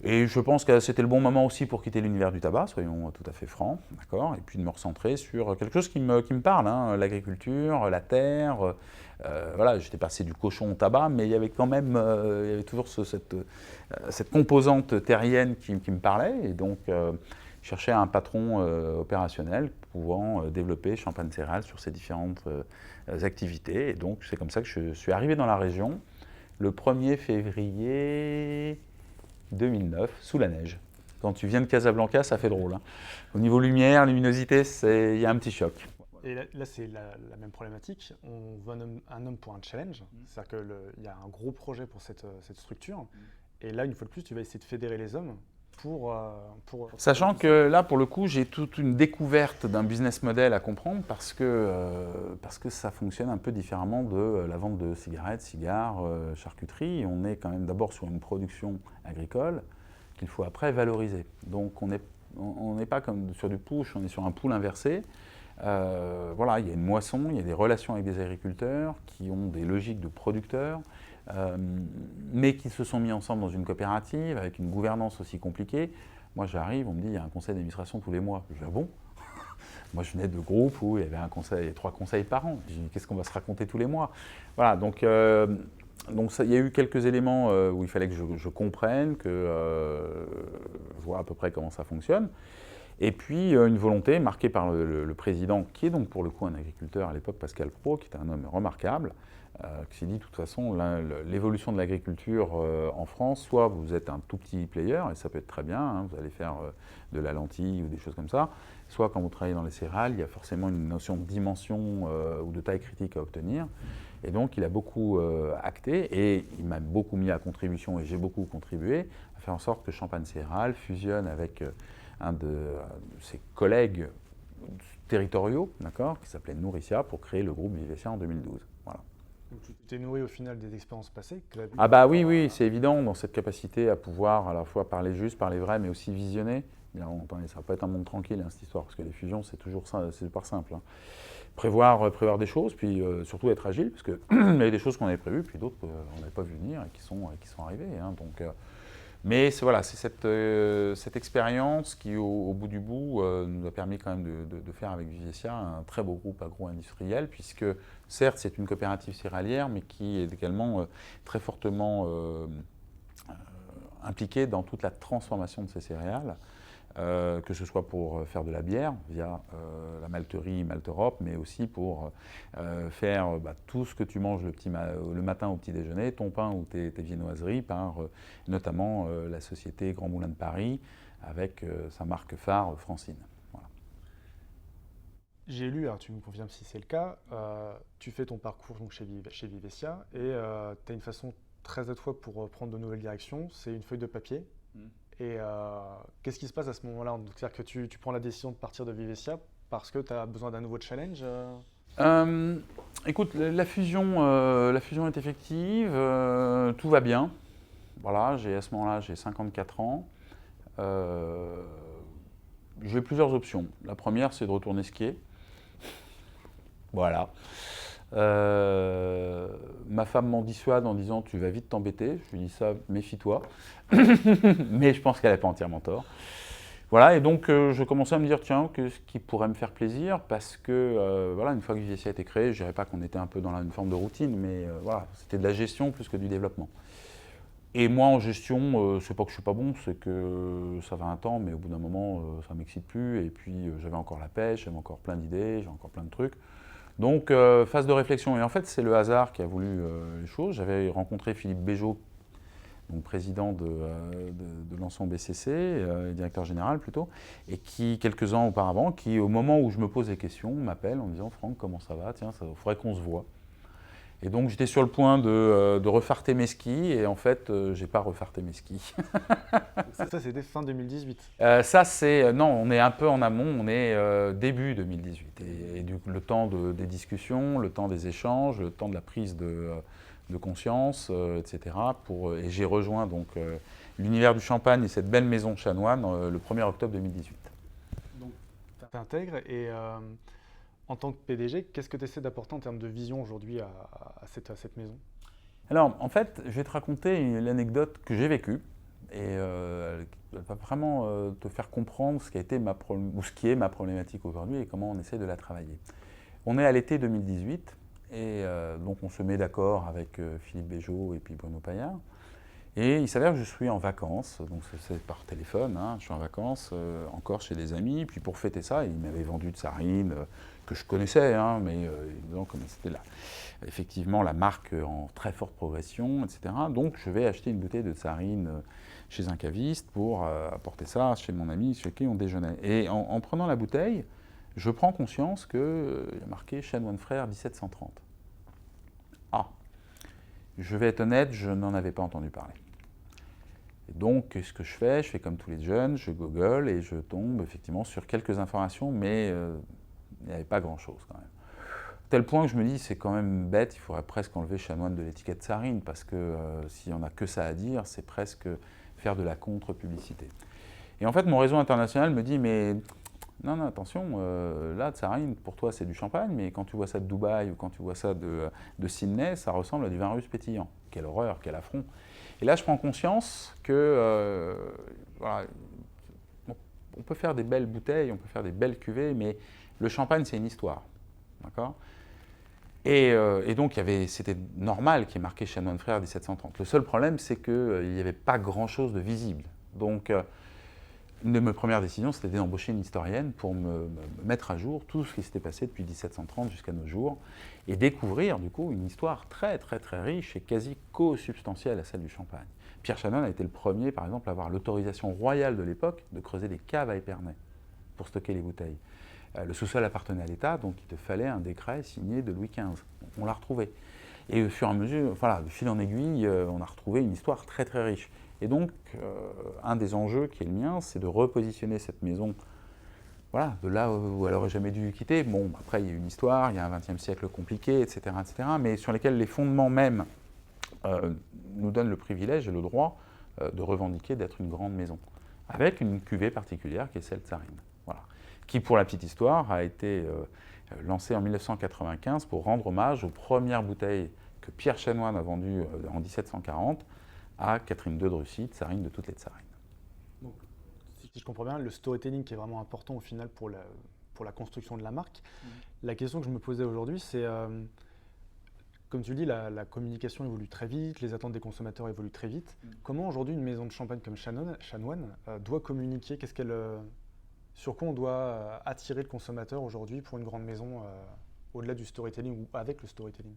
Et je pense que c'était le bon moment aussi pour quitter l'univers du tabac, soyons tout à fait francs, d'accord, et puis de me recentrer sur quelque chose qui me parle, hein, l'agriculture, la terre. Voilà, j'étais passé du cochon au tabac, mais il y avait quand même, il y avait toujours cette composante terrienne qui me parlait, et donc je cherchais un patron opérationnel pouvant développer Champagne Céréales sur ses différentes activités, et donc c'est comme ça que je suis arrivé dans la région le 1er février 2009, sous la neige. Quand tu viens de Casablanca, ça fait drôle, hein. Au niveau lumière, luminosité, il y a un petit choc. Et là c'est la même problématique. On veut un homme pour un challenge. C'est-à-dire qu'il y a un gros projet pour cette structure. Et là, une fois de plus, tu vas essayer de fédérer les hommes pour Sachant que là, pour le coup, j'ai toute une découverte d'un business model à comprendre parce que ça fonctionne un peu différemment de la vente de cigarettes, cigares, charcuterie. On est quand même d'abord sur une production agricole qu'il faut après valoriser. Donc on n'est pas comme sur du push, on est sur un pool inversé. Voilà, il y a une moisson, il y a des relations avec des agriculteurs qui ont des logiques de producteurs, mais qui se sont mis ensemble dans une coopérative avec une gouvernance aussi compliquée. Moi j'arrive, on me dit il y a un conseil d'administration tous les mois. Je dis ah bon? Moi je venais de groupes où il y avait 3 conseils par an. Je dis qu'est-ce qu'on va se raconter tous les mois? Voilà, donc ça, il y a eu quelques éléments où il fallait que je comprenne, que je vois à peu près comment ça fonctionne. Et puis une volonté marquée par le président, qui est donc pour le coup un agriculteur à l'époque, Pascal Pro, qui était un homme remarquable, qui s'est dit de toute façon l'évolution de l'agriculture en France, soit vous êtes un tout petit player, et ça peut être très bien, hein, vous allez faire de la lentille ou des choses comme ça, soit quand vous travaillez dans les céréales, il y a forcément une notion de dimension ou de taille critique à obtenir. Et donc il a beaucoup acté, et il m'a beaucoup mis à contribution, et j'ai beaucoup contribué, à faire en sorte que Champagne Céréales fusionne avec un de ses collègues territoriaux, d'accord, qui s'appelait Nourricia, pour créer le groupe Vivescia en 2012. Voilà. Donc tu t'es nourri au final des expériences passées que tu as vues. Ah bah oui, c'est évident, dans cette capacité à pouvoir à la fois parler juste, parler vrai, mais aussi visionner. Bien, ça ne va pas être un monde tranquille, hein, cette histoire, parce que les fusions, c'est toujours ça, c'est super simple, hein. Prévoir des choses, puis surtout être agile, parce qu'il y a des choses qu'on avait prévues, puis d'autres on n'avait pas vu venir et qui sont arrivées, hein, donc, mais c'est cette expérience qui, au bout du bout, nous a permis quand même de faire avec Vivescia un très beau groupe agro-industriel, puisque certes c'est une coopérative céréalière, mais qui est également très fortement impliquée dans toute la transformation de ces céréales, que ce soit pour faire de la bière via la malterie Malte Europe, mais aussi pour faire tout ce que tu manges le matin au petit déjeuner, ton pain ou tes viennoiseries, par notamment la société Grand Moulin de Paris, avec sa marque phare Francine. Voilà. J'ai lu, alors tu me confirmes si c'est le cas, tu fais ton parcours donc, chez Vivescia et tu as une façon très à toi pour prendre de nouvelles directions, c'est une feuille de papier. Et qu'est-ce qui se passe à ce moment-là? C'est-à-dire que tu prends la décision de partir de Vivescia parce que tu as besoin d'un nouveau challenge Écoute, la fusion est effective, tout va bien. Voilà, à ce moment-là, j'ai 54 ans. J'ai plusieurs options. La première, c'est de retourner skier. Voilà. Ma femme m'en dissuade en disant tu vas vite t'embêter. Je lui dis ça, méfie-toi. Mais je pense qu'elle n'a pas entièrement tort. Voilà, et donc je commençais à me dire tiens, ce qui pourrait me faire plaisir, parce que voilà, une fois que Vivescia a été créé, je dirais pas qu'on était un peu dans une forme de routine, mais voilà, c'était de la gestion plus que du développement. Et moi en gestion, c'est pas que je suis pas bon, c'est que ça va un temps, mais au bout d'un moment, ça m'excite plus, et puis j'avais encore la pêche, j'avais encore plein d'idées, j'ai encore plein de trucs. Donc, phase de réflexion. Et en fait, c'est le hasard qui a voulu les choses. J'avais rencontré Philippe Béjot, donc président de l'ensemble BCC, directeur général plutôt, et qui, quelques ans auparavant, qui, au moment où je me pose des questions, m'appelle en me disant « Franck, comment ça va? Tiens, il faudrait qu'on se voit. » Et donc, j'étais sur le point de refarter mes skis, et en fait, j'ai pas refarté mes skis. Ça, c'était fin 2018. Non, on est un peu en amont, on est début 2018. Et le temps des discussions, le temps des échanges, le temps de la prise de conscience, etc. Et j'ai rejoint donc l'univers du champagne et cette belle maison chanoine le 1er octobre 2018. Donc, tu t'intègres et en tant que PDG, qu'est-ce que tu essaies d'apporter en termes de vision aujourd'hui à cette maison? Alors, en fait, je vais te raconter l'anecdote que j'ai vécue. Et elle va vraiment te faire comprendre ce qui est ma problématique aujourd'hui et comment on essaie de la travailler. On est à l'été 2018 et donc on se met d'accord avec Philippe Béjot et puis Bruno Paillard. Et il s'avère que je suis en vacances, donc c'est par téléphone, hein, je suis en vacances encore chez des amis. Puis pour fêter ça, ils m'avaient vendu de Tsarine, que je connaissais, hein, mais comme c'était effectivement la marque en très forte progression, etc. Donc je vais acheter une bouteille de Tsarine chez un caviste pour apporter ça chez mon ami chez qui on déjeunait. Et en prenant la bouteille, je prends conscience qu'il y a marqué Chanoine Frères 1730. Ah, je vais être honnête, je n'en avais pas entendu parler. Et donc, qu'est-ce que je fais? Je fais comme tous les jeunes, je google et je tombe effectivement sur quelques informations, mais il n'y avait pas grand-chose quand même. Tel point que je me dis, c'est quand même bête, il faudrait presque enlever Chanoine de l'étiquette Tsarine, parce que s'il n'y en a que ça à dire, c'est presque faire de la contre-publicité. Et en fait, mon réseau international me dit, mais non, attention, là, Tsarine, pour toi, c'est du champagne, mais quand tu vois ça de Dubaï ou quand tu vois ça de Sydney, ça ressemble à du vin russe pétillant. Quelle horreur, quel affront. Et là, je prends conscience que, voilà, on peut faire des belles bouteilles, on peut faire des belles cuvées, mais le champagne, c'est une histoire. D'accord ? Et donc, c'était normal qu'il y ait marqué Chanoine Frères 1730. Le seul problème, c'est qu'il n'y avait pas grand-chose de visible. Donc, une de mes premières décisions, c'était d'embaucher une historienne pour me mettre à jour tout ce qui s'était passé depuis 1730 jusqu'à nos jours et découvrir, du coup, une histoire très, très, très riche et quasi co-substantielle à celle du champagne. Pierre Chanoine a été le premier, par exemple, à avoir l'autorisation royale de l'époque de creuser des caves à Épernay pour stocker les bouteilles. Le sous-sol appartenait à l'État, donc il te fallait un décret signé de Louis XV. On l'a retrouvé. Et au fur et à mesure, voilà, de fil en aiguille, on a retrouvé une histoire très très riche. Et donc, un des enjeux qui est le mien, c'est de repositionner cette maison, voilà, de là où elle n'aurait jamais dû quitter. Bon, après, il y a une histoire, il y a un XXe siècle compliqué, etc., mais sur lesquels les fondements même nous donnent le privilège et le droit de revendiquer d'être une grande maison, avec une cuvée particulière qui est celle Tsarine. Voilà. Qui, pour la petite histoire, a été lancée en 1995 pour rendre hommage aux premières bouteilles que Pierre Chanoine a vendues en 1740 à Catherine II de Russie, tsarine de toutes les tsarines. Donc, si je comprends bien, le storytelling qui est vraiment important au final pour la construction de la marque. La question que je me posais aujourd'hui, c'est Comme tu le dis, la communication évolue très vite, les attentes des consommateurs évoluent très vite. Comment aujourd'hui une maison de champagne comme Chanoine doit communiquer? Sur quoi on doit attirer le consommateur aujourd'hui pour une grande maison au-delà du storytelling ou avec le storytelling?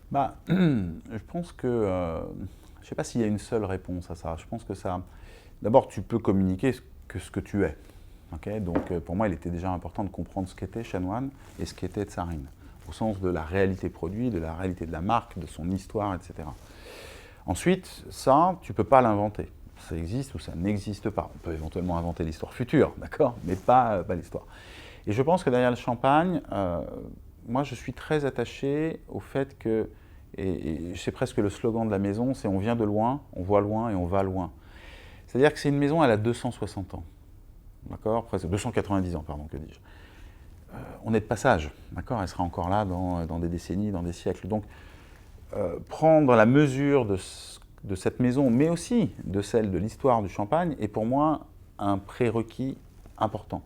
Bah, je pense que, je ne sais pas s'il y a une seule réponse à ça. Je pense que ça, d'abord, tu peux communiquer ce que tu es. Okay, donc, pour moi, il était déjà important de comprendre ce qu'était Chanoine et ce qu'était Tsarine, au sens de la réalité produit, de la réalité de la marque, de son histoire, etc. Ensuite, ça, tu ne peux pas l'inventer. Ça existe ou ça n'existe pas. On peut éventuellement inventer l'histoire future, d'accord, mais pas l'histoire. Et je pense que derrière le champagne, moi, je suis très attaché au fait que, et c'est presque le slogan de la maison, c'est on vient de loin, on voit loin et on va loin. C'est-à-dire que c'est une maison, elle a 260 ans, d'accord, presque 290 ans, pardon, que dis-je. On est de passage, d'accord, elle sera encore là dans des décennies, dans des siècles. Donc, prendre la mesure de cette maison, mais aussi de celle de l'histoire du champagne, est pour moi un prérequis important.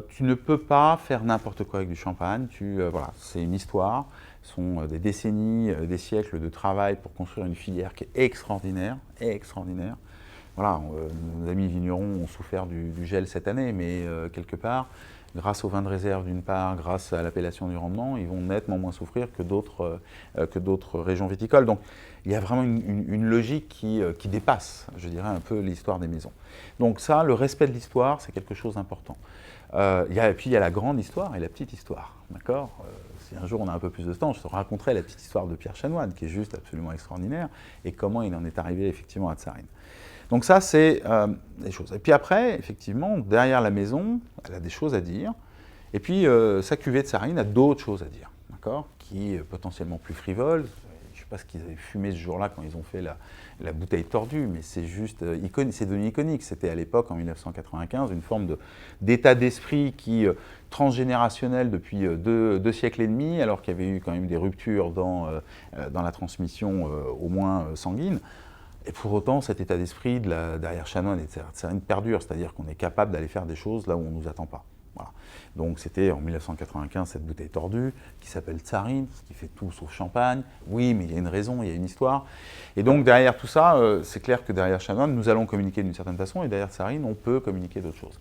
Tu ne peux pas faire n'importe quoi avec du champagne. Voilà, c'est une histoire, ce sont des décennies, des siècles de travail pour construire une filière qui est extraordinaire, extraordinaire. Voilà, nos amis vignerons ont souffert du gel cette année, mais quelque part, grâce au vin de réserve d'une part, grâce à l'appellation du rendement, ils vont nettement moins souffrir que d'autres régions viticoles. Donc il y a vraiment une logique qui dépasse, je dirais, un peu l'histoire des maisons. Donc ça, le respect de l'histoire, c'est quelque chose d'important. Et puis il y a la grande histoire et la petite histoire, d'accord. Si un jour on a un peu plus de temps, je te raconterai la petite histoire de Pierre Chanoine, qui est juste absolument extraordinaire, et comment il en est arrivé effectivement à Tsarine. Donc ça, c'est des choses. Et puis après, effectivement, derrière la maison, elle a des choses à dire. Et puis, sa cuvée de Tsarine a d'autres choses à dire, d'accord, qui est potentiellement plus frivole. Je ne sais pas ce qu'ils avaient fumé ce jour-là quand ils ont fait la bouteille tordue, mais c'est juste c'est devenu iconique. C'était à l'époque, en 1995, une forme d'état d'esprit transgénérationnel depuis deux siècles et demi, alors qu'il y avait eu quand même des ruptures dans la transmission au moins sanguine. Et pour autant, cet état d'esprit derrière Chanoine et Tsarine perdure, c'est-à-dire qu'on est capable d'aller faire des choses là où on ne nous attend pas. Voilà. Donc c'était en 1995 cette bouteille tordue qui s'appelle Tsarine, qui fait tout sauf champagne. Oui, mais il y a une raison, il y a une histoire. Et donc derrière tout ça, c'est clair que derrière Chanoine, nous allons communiquer d'une certaine façon, et derrière Tsarine, on peut communiquer d'autres choses.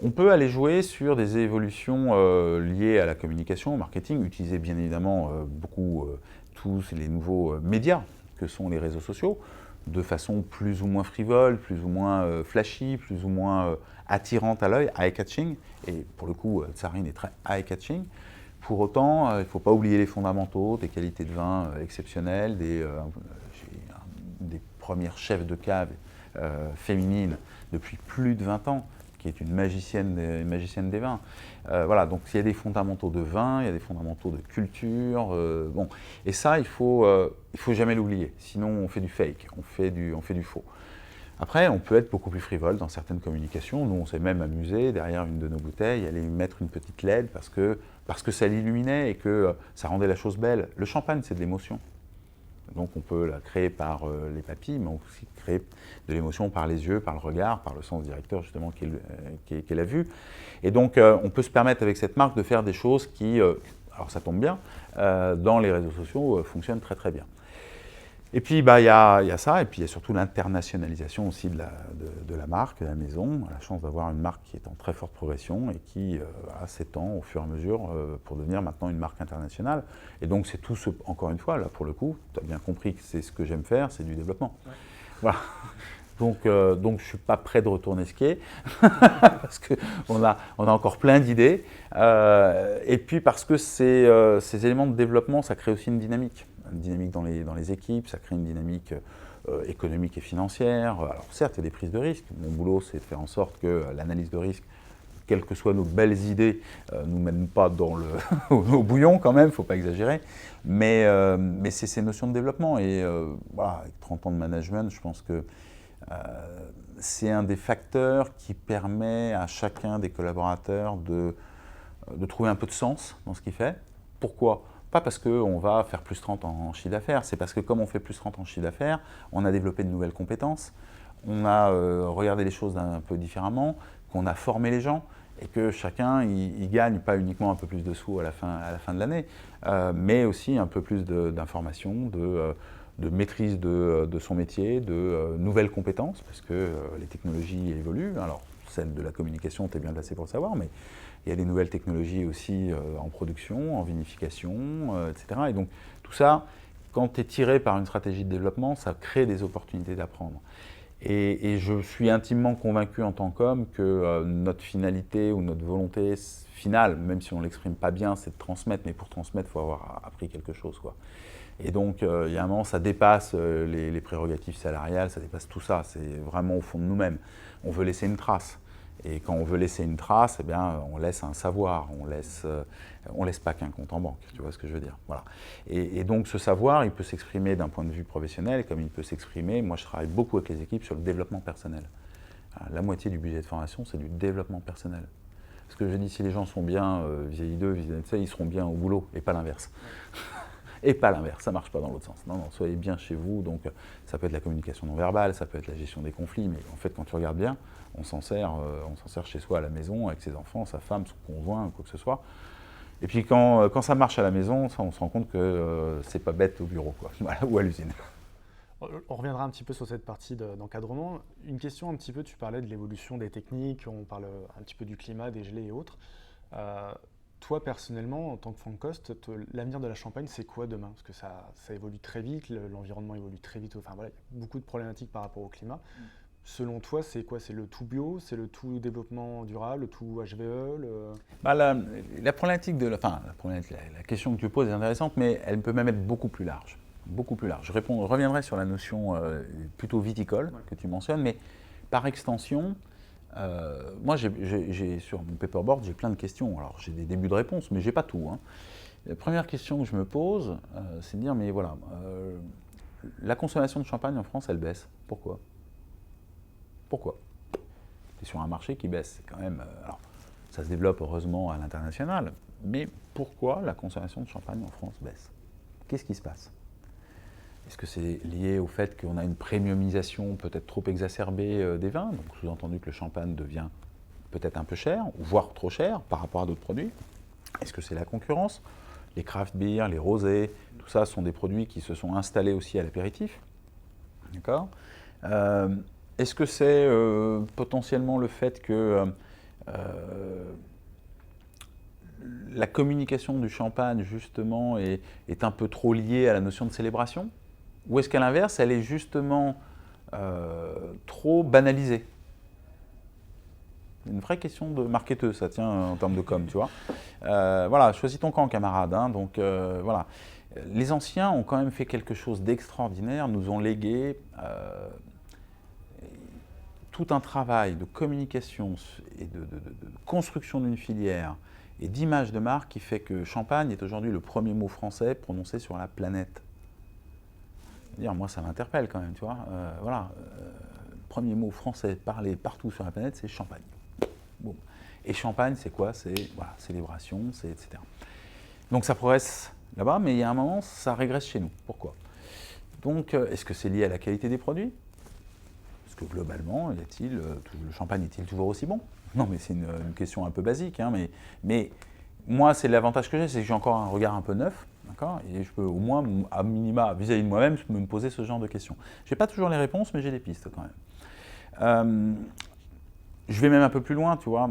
On peut aller jouer sur des évolutions liées à la communication, au marketing, utiliser bien évidemment beaucoup tous les nouveaux médias que sont les réseaux sociaux, de façon plus ou moins frivole, plus ou moins flashy, plus ou moins attirante à l'œil, eye-catching. Et pour le coup, Tsarine est très eye-catching. Pour autant, il ne faut pas oublier les fondamentaux, des qualités de vin exceptionnelles, des premières chefs de cave féminines depuis plus de 20 ans, qui est une magicienne des vins. Voilà, donc il y a des fondamentaux de vin, il y a des fondamentaux de culture. Bon. Et ça, il faut jamais l'oublier, sinon on fait du fake, on fait du faux. Après, on peut être beaucoup plus frivole dans certaines communications. Nous, on s'est même amusé, derrière une de nos bouteilles, aller y mettre une petite LED parce que ça l'illuminait et que ça rendait la chose belle. Le champagne, c'est de l'émotion. Donc on peut la créer par les papilles, mais aussi créer de l'émotion par les yeux, par le regard, par le sens directeur justement qui est la vue. Et donc on peut se permettre avec cette marque de faire des choses qui, alors ça tombe bien, dans les réseaux sociaux fonctionnent très très bien. Et puis il y a ça, et puis il y a surtout l'internationalisation aussi de la marque, de la maison. On a la chance d'avoir une marque qui est en très forte progression et qui s'étend au fur et à mesure pour devenir maintenant une marque internationale. Et donc c'est tout ce, encore une fois, là pour le coup, tu as bien compris que c'est ce que j'aime faire, c'est du développement. Ouais. Voilà. Donc je ne suis pas prêt de retourner skier, parce qu'on a encore plein d'idées. Et puis parce que ces éléments de développement, ça crée aussi une dynamique dans les équipes, ça crée une dynamique économique et financière. Alors certes, il y a des prises de risques. Mon boulot, c'est de faire en sorte que l'analyse de risque, quelles que soient nos belles idées, ne nous mène pas au bouillon quand même, il ne faut pas exagérer. Mais c'est ces notions de développement. Et voilà, avec 30 ans de management, je pense que c'est un des facteurs qui permet à chacun des collaborateurs de trouver un peu de sens dans ce qu'il fait. Pourquoi ? Pas parce qu'on va faire plus 30 en chiffre d'affaires, c'est parce que comme on fait plus 30 en chiffre d'affaires, on a développé de nouvelles compétences, on a regardé les choses un peu différemment, qu'on a formé les gens et que chacun il gagne pas uniquement un peu plus de sous à la fin de l'année, mais aussi un peu plus d'informations, de maîtrise de son métier, de nouvelles compétences, parce que les technologies évoluent. Alors, celle de la communication, tu es bien placé pour le savoir, mais il y a des nouvelles technologies aussi en production, en vinification, etc. Et donc, tout ça, quand tu es tiré par une stratégie de développement, ça crée des opportunités d'apprendre. Et je suis intimement convaincu en tant qu'homme que notre finalité ou notre volonté finale, même si on ne l'exprime pas bien, c'est de transmettre, mais pour transmettre, il faut avoir appris quelque chose, quoi. Et donc, il y a un moment, ça dépasse les prérogatives salariales, ça dépasse tout ça, c'est vraiment au fond de nous-mêmes. On veut laisser une trace. Et quand on veut laisser une trace, eh bien, on laisse un savoir, on laisse pas qu'un compte en banque, tu vois ce que je veux dire. Voilà. Et donc ce savoir, il peut s'exprimer d'un point de vue professionnel, comme il peut s'exprimer, moi je travaille beaucoup avec les équipes sur le développement personnel. La moitié du budget de formation, c'est du développement personnel. Parce que je dis, si les gens sont bien vis-à-vis d'eux, ils seront bien au boulot, et pas l'inverse. Et pas l'inverse, ça ne marche pas dans l'autre sens. Non, non, soyez bien chez vous, donc ça peut être la communication non verbale, ça peut être la gestion des conflits, mais en fait, quand tu regardes bien, on s'en sert chez soi à la maison, avec ses enfants, sa femme, son conjoint, quoi que ce soit. Et puis quand ça marche à la maison, on se rend compte que c'est pas bête au bureau, quoi. Voilà, ou à l'usine. On reviendra un petit peu sur cette partie d'encadrement. Une question un petit peu, tu parlais de l'évolution des techniques, on parle un petit peu du climat, des gelées et autres. Toi, personnellement, en tant que Franck Coste, l'avenir de la Champagne, c'est quoi demain? Parce que ça évolue très vite, l'environnement évolue très vite. Enfin, voilà, il y a beaucoup de problématiques par rapport au climat. Selon toi, c'est quoi? C'est le tout bio? C'est le tout développement durable? Le tout HVE? La problématique la question que tu poses est intéressante, mais elle peut même être beaucoup plus large. Beaucoup plus large. Je reviendrai sur la notion plutôt viticole que tu mentionnes, mais par extension, moi, sur mon paperboard, j'ai plein de questions. Alors, j'ai des débuts de réponse, mais j'ai pas tout, hein. La première question que je me pose, c'est de dire, mais voilà, la consommation de champagne en France, elle baisse. Pourquoi? Pourquoi? C'est sur un marché qui baisse. C'est quand même, alors, ça se développe heureusement à l'international, mais pourquoi la consommation de champagne en France baisse? Qu'est-ce qui se passe? Est-ce que c'est lié au fait qu'on a une premiumisation peut-être trop exacerbée des vins, donc sous-entendu que le champagne devient peut-être un peu cher, voire trop cher par rapport à d'autres produits? Est-ce que c'est la concurrence? Les craft beers, les rosés, tout ça sont des produits qui se sont installés aussi à l'apéritif. D'accord? Est-ce que c'est potentiellement le fait que la communication du champagne, justement, est un peu trop liée à la notion de célébration? Ou est-ce qu'à l'inverse, elle est justement trop banalisée? Une vraie question de marketeur, ça tient en termes de com, tu vois. Voilà, choisis ton camp, camarade, hein. Donc voilà. Les anciens ont quand même fait quelque chose d'extraordinaire, nous ont légué tout un travail de communication et de construction d'une filière et d'image de marque qui fait que Champagne est aujourd'hui le premier mot français prononcé sur la planète. Moi, ça m'interpelle quand même, tu vois. Voilà, le premier mot français parlé partout sur la planète, c'est Champagne. Bon. Et Champagne, c'est quoi? C'est voilà, célébration, c'est etc. Donc ça progresse là-bas, mais il y a un moment, ça régresse chez nous. Pourquoi? Donc, est-ce que c'est lié à la qualité des produits? Parce que globalement, le champagne est-il toujours aussi bon? Non, mais c'est une question un peu basique, hein, mais moi, c'est l'avantage que j'ai, c'est que j'ai encore un regard un peu neuf. Et je peux au moins, à minima, vis-à-vis de moi-même, me poser ce genre de questions. Je n'ai pas toujours les réponses, mais j'ai des pistes quand même. Je vais même un peu plus loin, tu vois.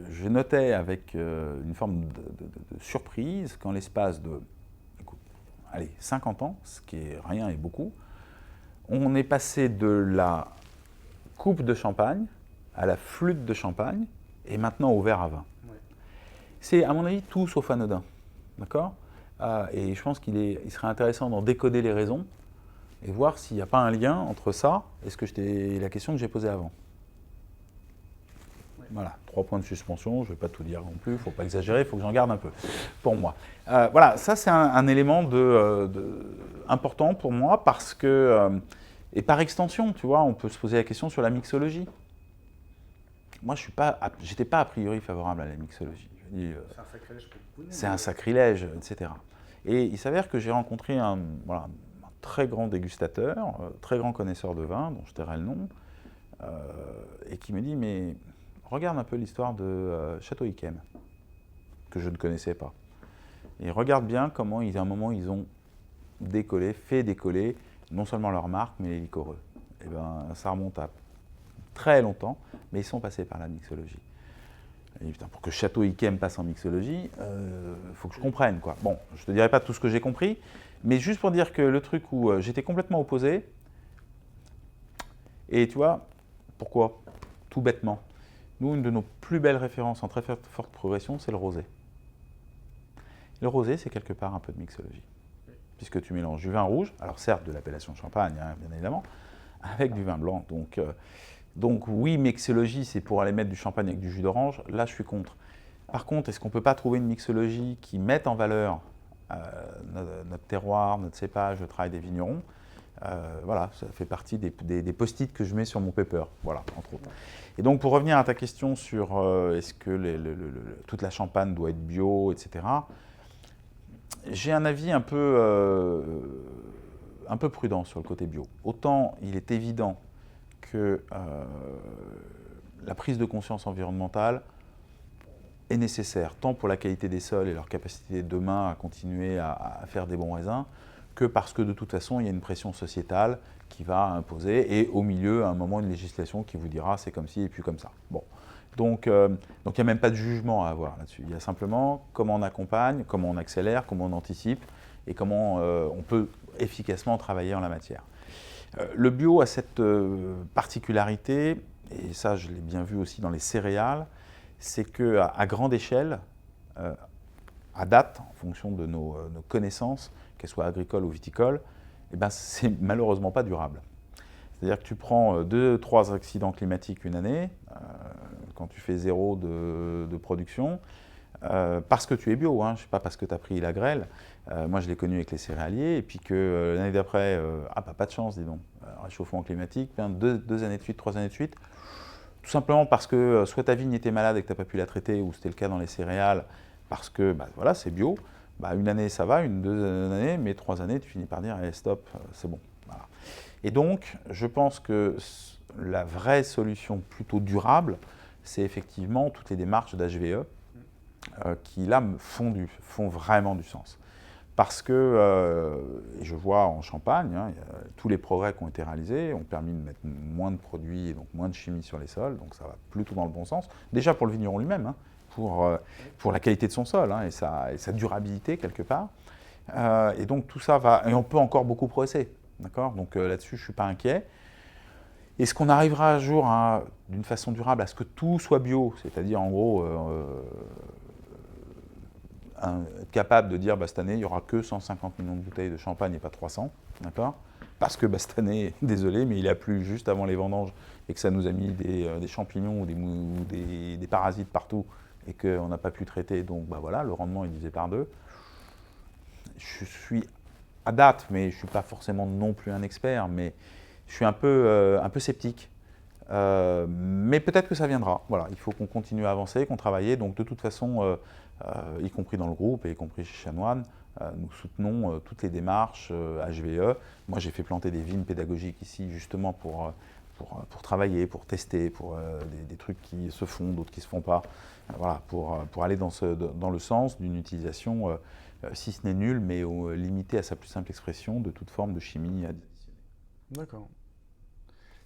Je notais avec une forme de surprise qu'en l'espace de 50 ans, ce qui est rien et beaucoup, on est passé de la coupe de champagne à la flûte de champagne et maintenant au verre à vin. Ouais. C'est, à mon avis, tout sauf anodin. D'accord? Et je pense qu'il serait intéressant d'en décoder les raisons et voir s'il n'y a pas un lien entre ça et la question que j'ai posée avant. Ouais. Voilà, 3 points de suspension, je ne vais pas tout dire non plus, il ne faut pas exagérer, il faut que j'en garde un peu pour moi. Voilà, ça c'est un élément important pour moi parce que, et par extension, tu vois, on peut se poser la question sur la mixologie. Moi, je n'étais pas a priori favorable à la mixologie. C'est un sacrilège pour beaucoup. C'est un sacrilège, etc. Et il s'avère que j'ai rencontré un très grand dégustateur, très grand connaisseur de vin, dont je tairai le nom, et qui me dit, mais regarde un peu l'histoire de Château Yquem, que je ne connaissais pas. Et regarde bien comment, à un moment, ils ont fait décoller non seulement leur marque, mais les liquoreux. Et ben, ça remonte à très longtemps, mais ils sont passés par la mixologie. Et putain, pour que Château Yquem passe en mixologie, il faut que je comprenne, quoi. Bon, je ne te dirai pas tout ce que j'ai compris, mais juste pour dire que le truc où j'étais complètement opposé, et tu vois, pourquoi? Tout bêtement. Nous, une de nos plus belles références en très forte progression, c'est le rosé. Le rosé, c'est quelque part un peu de mixologie, puisque tu mélanges du vin rouge, alors certes de l'appellation champagne, hein, bien évidemment, avec du vin blanc. Donc oui, mixologie, c'est pour aller mettre du champagne avec du jus d'orange. Là, je suis contre. Par contre, est-ce qu'on ne peut pas trouver une mixologie qui mette en valeur notre terroir, notre cépage, le travail des vignerons? Voilà, ça fait partie des post-it que je mets sur mon paper, voilà, entre autres. Et donc, pour revenir à ta question sur est-ce que toute la champagne doit être bio, etc., j'ai un avis un peu prudent sur le côté bio. Autant il est évident que la prise de conscience environnementale est nécessaire, tant pour la qualité des sols et leur capacité demain à continuer à faire des bons raisins, que parce que de toute façon, il y a une pression sociétale qui va imposer, et au milieu, à un moment, une législation qui vous dira c'est comme ci et puis comme ça. Bon. Donc il n'y a même pas de jugement à avoir là-dessus. Il y a simplement comment on accompagne, comment on accélère, comment on anticipe, et comment on peut efficacement travailler en la matière. Le bio a cette particularité, et ça je l'ai bien vu aussi dans les céréales, c'est qu'à grande échelle, à date, en fonction de nos connaissances, qu'elles soient agricoles ou viticoles, eh ben, c'est malheureusement pas durable. C'est-à-dire que tu prends 2-3 accidents climatiques une année, quand tu fais 0 de production, parce que tu es bio, hein, je ne sais pas parce que tu as pris la grêle. Moi, je l'ai connu avec les céréaliers, et puis que l'année d'après, pas de chance, dis donc, réchauffement climatique, 2 années de suite, 3 années de suite, tout simplement parce que soit ta vigne était malade et que tu n'as pas pu la traiter, ou c'était le cas dans les céréales, parce que voilà, c'est bio. Une année ça va, 2 années, mais 3 années, tu finis par dire allez, stop, c'est bon. Voilà. Et donc, je pense que la vraie solution plutôt durable, c'est effectivement toutes les démarches d'HVE qui, là, font vraiment du sens. Parce que, je vois en Champagne, hein, tous les progrès qui ont été réalisés ont permis de mettre moins de produits et donc moins de chimie sur les sols, donc ça va plutôt dans le bon sens. Déjà pour le vigneron lui-même, hein, pour la qualité de son sol, hein, et sa durabilité quelque part. Et donc tout ça va, et on peut encore beaucoup progresser, d'accord? Donc là-dessus, je ne suis pas inquiet. Est-ce qu'on arrivera un jour, d'une façon durable, à ce que tout soit bio, c'est-à-dire en gros être capable de dire cette année, il n'y aura que 150 millions de bouteilles de champagne et pas 300, d'accord? Parce que cette année, désolé, mais il a plu juste avant les vendanges et que ça nous a mis des champignons ou des parasites partout et qu'on n'a pas pu traiter, donc voilà, le rendement est divisé par 2. Je suis à date, mais je ne suis pas forcément non plus un expert, mais je suis un peu sceptique. Mais peut-être que ça viendra. Voilà, il faut qu'on continue à avancer, qu'on travaille. Donc de toute façon, y compris dans le groupe et y compris chez Chanoine, nous soutenons toutes les démarches HVE. Moi, j'ai fait planter des vignes pédagogiques ici justement pour travailler, pour tester, pour des trucs qui se font, d'autres qui ne se font pas. Voilà, pour aller dans le sens d'une utilisation, si ce n'est nulle, mais limitée à sa plus simple expression, de toute forme de chimie additionnelle. D'accord.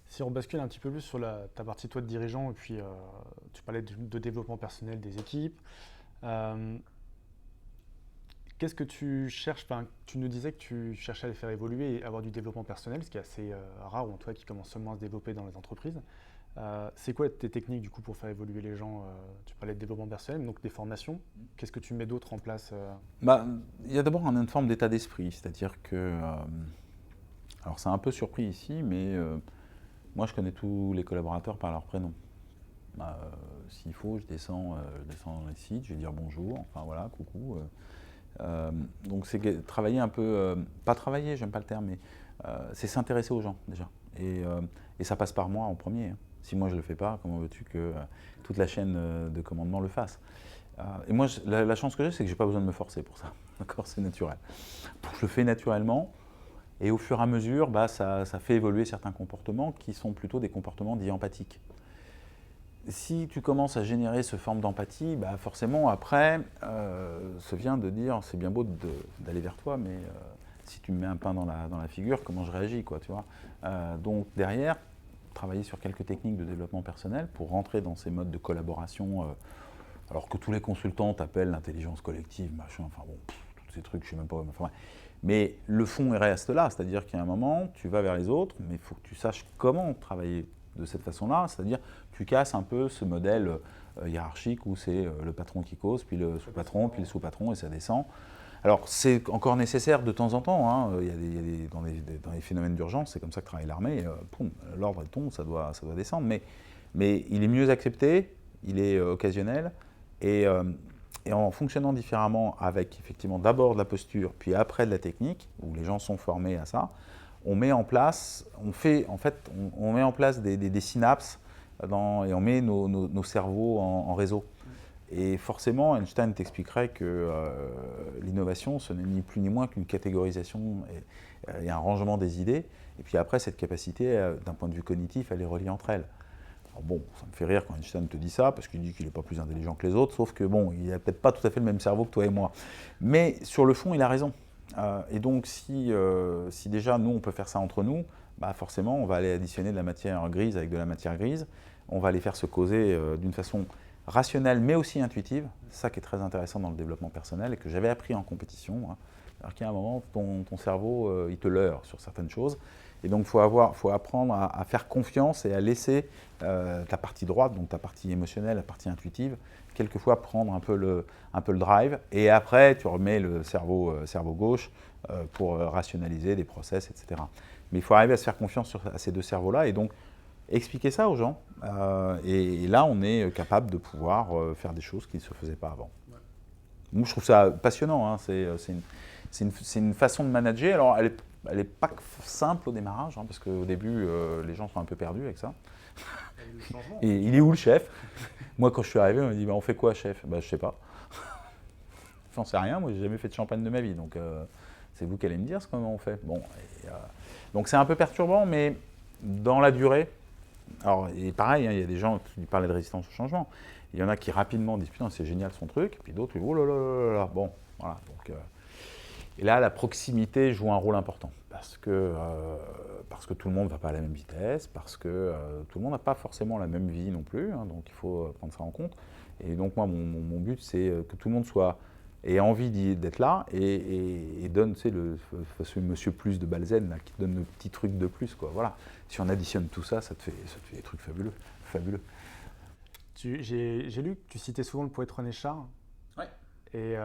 Si on bascule un petit peu plus sur ta partie toi de dirigeant, et puis tu parlais de développement personnel des équipes, qu'est-ce que tu cherches? Tu nous disais que tu cherchais à les faire évoluer et avoir du développement personnel, ce qui est assez rare, ou en tout cas qui commence seulement à se développer dans les entreprises. C'est quoi tes techniques du coup pour faire évoluer les gens? Tu parlais de développement personnel, donc des formations. Qu'est-ce que tu mets d'autre en place? Il y a d'abord une forme d'état d'esprit, c'est-à-dire que, alors c'est un peu surpris ici, mais moi je connais tous les collaborateurs par leur prénom. S'il faut, je descends dans les sites, je vais dire bonjour, enfin voilà, coucou. Donc c'est travailler un peu, pas travailler, j'aime pas le terme, mais c'est s'intéresser aux gens déjà. Et ça passe par moi en premier. Hein. Si moi je ne le fais pas, comment veux-tu que toute la chaîne de commandement le fasse? Et moi, la chance que j'ai, c'est que je n'ai pas besoin de me forcer pour ça. D'accord, c'est naturel. Donc, je le fais naturellement. Et au fur et à mesure, ça fait évoluer certains comportements qui sont plutôt des comportements dits empathiques. si tu commences à générer ce forme d'empathie, bah forcément après, se vient de dire, c'est bien beau d'aller vers toi, mais si tu me mets un pain dans la figure, comment je réagis, quoi, tu vois. Donc derrière, travailler sur quelques techniques de développement personnel pour rentrer dans ces modes de collaboration, alors que tous les consultants t'appellent l'intelligence collective, machin, enfin bon, tous ces trucs, je sais même pas, enfin, mais le fond reste là, c'est-à-dire qu'à un moment, tu vas vers les autres, mais il faut que tu saches comment travailler de cette façon-là, c'est-à-dire tu casses un peu ce modèle hiérarchique où c'est le patron qui cause, puis le sous-patron, puis le sous-patron, et ça descend. Alors c'est encore nécessaire de temps en temps, hein. Dans les phénomènes d'urgence, c'est comme ça que travaille l'armée, l'ordre tombe, ça doit descendre, mais il est mieux accepté, il est occasionnel, et en fonctionnant différemment avec effectivement d'abord de la posture, puis après de la technique, où les gens sont formés à ça, on met en place, on met en place des synapses et on met nos cerveaux en réseau. Et forcément, Einstein t'expliquerait que l'innovation, ce n'est ni plus ni moins qu'une catégorisation et un rangement des idées, et puis après cette capacité, d'un point de vue cognitif, à les relier entre elles. Alors bon, ça me fait rire quand Einstein te dit ça, parce qu'il dit qu'il n'est pas plus intelligent que les autres, sauf que bon, il n'a peut-être pas tout à fait le même cerveau que toi et moi. Mais sur le fond, il a raison. Et donc, si déjà nous, on peut faire ça entre nous, bah forcément, on va aller additionner de la matière grise avec de la matière grise, on va les faire se causer d'une façon rationnelle, mais aussi intuitive. C'est ça qui est très intéressant dans le développement personnel et que j'avais appris en compétition. Hein. Alors qu'à un moment, ton cerveau, il te leurre sur certaines choses. Et donc, il faut apprendre à faire confiance et à laisser ta partie droite, donc ta partie émotionnelle, la partie intuitive, quelquefois prendre un peu le drive. Et après, tu remets le cerveau gauche pour rationaliser des process, etc. Mais il faut arriver à se faire confiance à ces deux cerveaux-là. Et donc, expliquer ça aux gens. Et là, on est capable de pouvoir faire des choses qui ne se faisaient pas avant. Ouais. Moi, je trouve ça passionnant. Hein. C'est une façon de manager. Alors, elle n'est pas simple au démarrage, hein, parce qu'au début, les gens sont un peu perdus avec ça. Et il est où le chef? Moi, quand je suis arrivé, on m'a dit, bah, on fait quoi, chef? Bah, je ne sais pas. J'en sais rien, moi, j'ai jamais fait de champagne de ma vie. Donc, c'est vous qui allez me dire comment on fait. Bon, donc, c'est un peu perturbant, mais dans la durée. Alors, et pareil, hein, il y a des gens qui parlaient de résistance au changement. Il y en a qui rapidement disent putain, c'est génial son truc, et puis d'autres, oh là là là là. Bon, voilà. Donc, et là, la proximité joue un rôle important parce que tout le monde ne va pas à la même vitesse, parce que tout le monde n'a pas forcément la même vie non plus, hein, donc il faut prendre ça en compte. Et donc, moi, mon but, c'est que tout le monde ait envie d'être là et donne, tu sais, ce monsieur plus de Balzen là, qui donne le petit truc de plus, quoi. Voilà. Si on additionne tout ça, ça te fait des trucs fabuleux. J'ai lu que tu citais souvent le poète René Char. Ouais. Et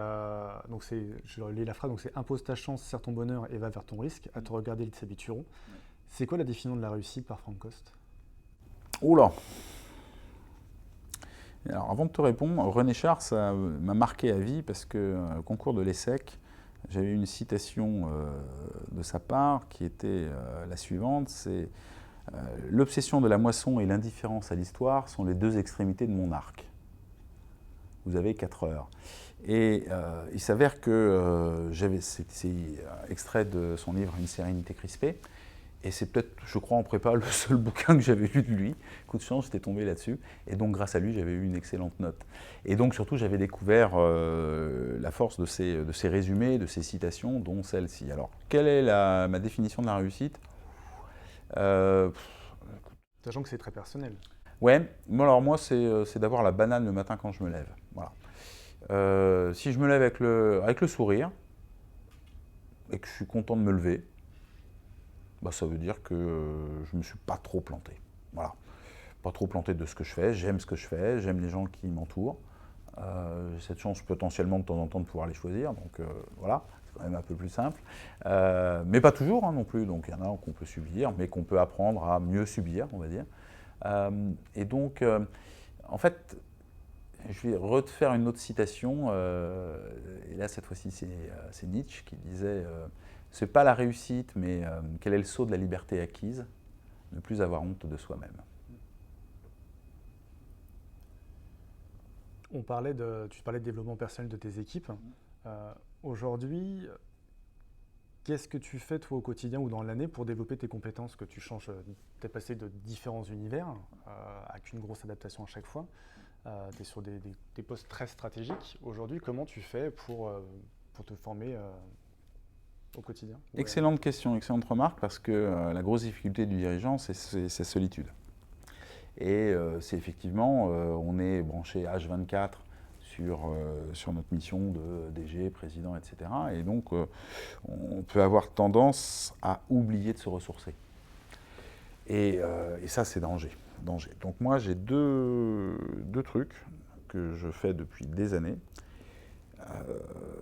donc je lis la phrase, donc c'est impose ta chance, serre ton bonheur et va vers ton risque. À te regarder, ils s'habitueront. Ouais. C'est quoi la définition de la réussite par Franck Coste? Oula. Alors, avant de te répondre, René Char, ça m'a marqué à vie parce que au concours de l'ESSEC, j'avais une citation de sa part qui était la suivante, c'est l'obsession de la moisson et l'indifférence à l'histoire sont les deux extrémités de mon arc. Vous avez 4 heures. Et il s'avère que c'est extrait de son livre Une sérénité crispée. Et c'est peut-être, je crois en prépa, le seul bouquin que j'avais lu de lui. Coup de chance, j'étais tombé là-dessus. Et donc, grâce à lui, j'avais eu une excellente note. Et donc, surtout, j'avais découvert la force de ces résumés, de ces citations, dont celle-ci. Alors, quelle est ma définition de la réussite? Sachant que c'est très personnel. Ouais, alors moi, c'est d'avoir la banane le matin quand je me lève. Voilà. Si je me lève avec le sourire, et que je suis content de me lever, bah, ça veut dire que je ne me suis pas trop planté. Voilà. Pas trop planté de ce que je fais, j'aime ce que je fais, j'aime les gens qui m'entourent. J'ai cette chance potentiellement de temps en temps de pouvoir les choisir, donc voilà, c'est quand même un peu plus simple. Mais pas toujours hein, non plus, donc il y en a qu'on peut subir, mais qu'on peut apprendre à mieux subir, on va dire. Et donc, en fait, je vais refaire une autre citation, et là cette fois-ci c'est Nietzsche qui disait c'est pas la réussite, mais quel est le sceau de la liberté acquise? Ne plus avoir honte de soi-même. Tu parlais de développement personnel de tes équipes. Aujourd'hui, Qu'est-ce que tu fais toi au quotidien ou dans l'année pour développer tes compétences que tu changes? Tu es passé de différents univers avec une grosse adaptation à chaque fois. Tu es sur des postes très stratégiques. Aujourd'hui, comment tu fais pour te former au quotidien? Excellente question, excellente remarque, parce que la grosse difficulté du dirigeant, c'est sa solitude. Et c'est effectivement, on est branché H24 sur notre mission de DG, président, etc. Et donc, on peut avoir tendance à oublier de se ressourcer. Et ça, c'est danger. Donc moi, j'ai deux trucs que je fais depuis des années,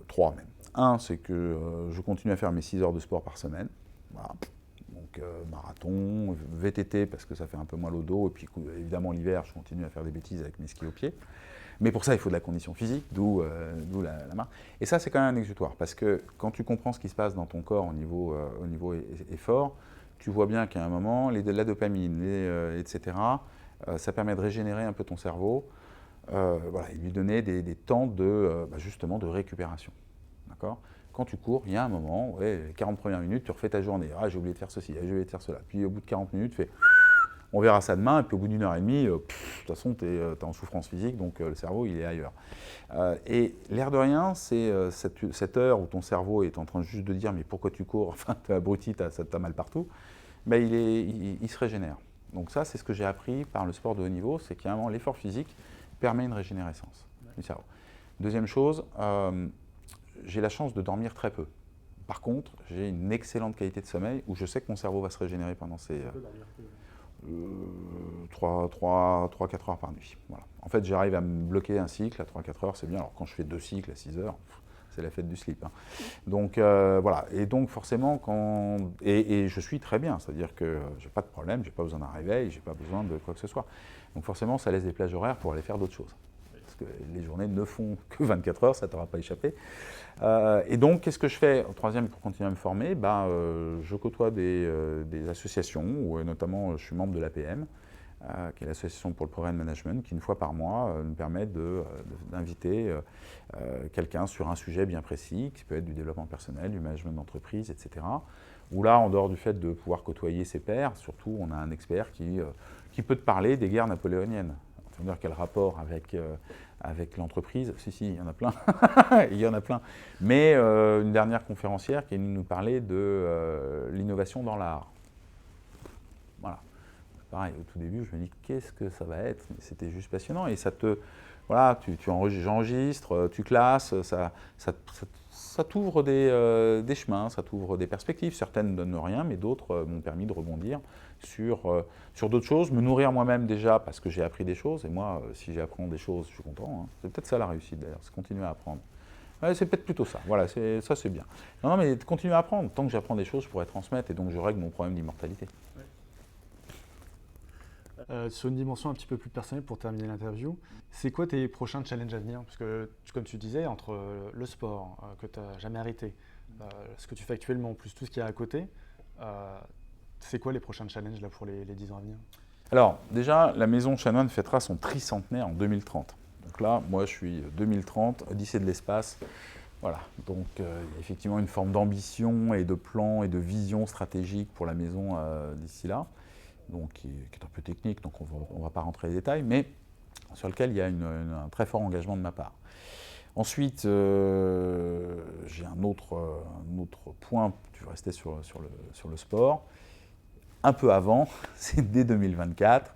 3 même. Un, c'est que je continue à faire mes 6 heures de sport par semaine. Voilà. Donc marathon, VTT parce que ça fait un peu mal au dos, et puis évidemment l'hiver, je continue à faire des bêtises avec mes skis au pied. Mais pour ça, il faut de la condition physique, d'où la marque. Et ça, c'est quand même un exutoire, parce que quand tu comprends ce qui se passe dans ton corps au niveau effort, tu vois bien qu'à un moment, la dopamine, etc., ça permet de régénérer un peu ton cerveau, et lui donner des temps justement de récupération. D'accord ? Quand tu cours, il y a un moment, 40 premières minutes, tu refais ta journée. Ah, j'ai oublié de faire ceci, j'ai oublié de faire cela. Puis au bout de 40 minutes, tu fais on verra ça demain. Et puis au bout d'une heure et demie, de toute façon, tu es en souffrance physique, donc le cerveau, il est ailleurs. Et l'air de rien, c'est cette heure où ton cerveau est en train juste de dire mais pourquoi tu cours? Enfin, t'es abruti, t'as mal partout. Ben, il se régénère. Donc ça, c'est ce que j'ai appris par le sport de haut niveau, c'est qu'à un moment, l'effort physique permet une régénérescence du cerveau. Deuxième chose, j'ai la chance de dormir très peu. Par contre, j'ai une excellente qualité de sommeil où je sais que mon cerveau va se régénérer pendant ces 3-4 heures par nuit. Voilà. En fait, j'arrive à me bloquer un cycle à 3-4 heures, c'est bien. Alors quand je fais 2 cycles à 6 heures, c'est la fête du slip. Hein. Donc voilà. Et donc forcément, et je suis très bien, c'est-à-dire que j'ai pas de problème, j'ai pas besoin d'un réveil, j'ai pas besoin de quoi que ce soit. Donc forcément, ça laisse des plages horaires pour aller faire d'autres choses. Parce que les journées ne font que 24 heures, ça ne t'aura pas échappé. Et donc, qu'est-ce que je fais? Troisième, pour continuer à me former, je côtoie des associations, où notamment je suis membre de l'APM, qui est l'association pour le Programme Management, qui une fois par mois me permet d'inviter quelqu'un sur un sujet bien précis, qui peut être du développement personnel, du management d'entreprise, etc. Où là, en dehors du fait de pouvoir côtoyer ses pairs, surtout on a un expert qui peut te parler des guerres napoléoniennes. C'est-à-dire quel rapport avec l'entreprise? Si, il y en a plein. Il y en a plein. Mais une dernière conférencière qui est venue nous parler de l'innovation dans l'art. Voilà. Pareil, au tout début, je me dis qu'est-ce que ça va être? C'était juste passionnant. Et ça te. Voilà, j'enregistre, tu classes, ça t'ouvre des chemins, ça t'ouvre des perspectives. Certaines ne donnent rien, mais d'autres m'ont permis de rebondir sur d'autres choses, me nourrir moi-même déjà parce que j'ai appris des choses. Et moi, si j'apprends des choses, je suis content. Hein. C'est peut-être ça la réussite d'ailleurs, c'est continuer à apprendre. Ouais, c'est peut-être plutôt ça. Voilà, ça c'est bien. Non, mais continuer à apprendre. Tant que j'apprends des choses, je pourrais transmettre et donc je règle mon problème d'immortalité. Ouais. Sur une dimension un petit peu plus personnelle pour terminer l'interview, c'est quoi tes prochains challenges à venir? Parce que, comme tu disais, entre le sport que tu n'as jamais arrêté, ce que tu fais actuellement, plus tout ce qu'il y a à côté, c'est quoi les prochains challenges là, pour les 10 ans à venir? Alors, déjà, la maison Chanoine fêtera son tricentenaire en 2030. Donc là, moi, je suis 2030, Odyssée de l'espace. Voilà, donc il y a effectivement une forme d'ambition et de plan et de vision stratégique pour la maison d'ici là. Donc, qui est un peu technique, donc on ne va pas rentrer les détails, mais sur lequel il y a un très fort engagement de ma part. Ensuite, j'ai un autre point, tu vas rester sur le sport. Un peu avant, c'est dès 2024,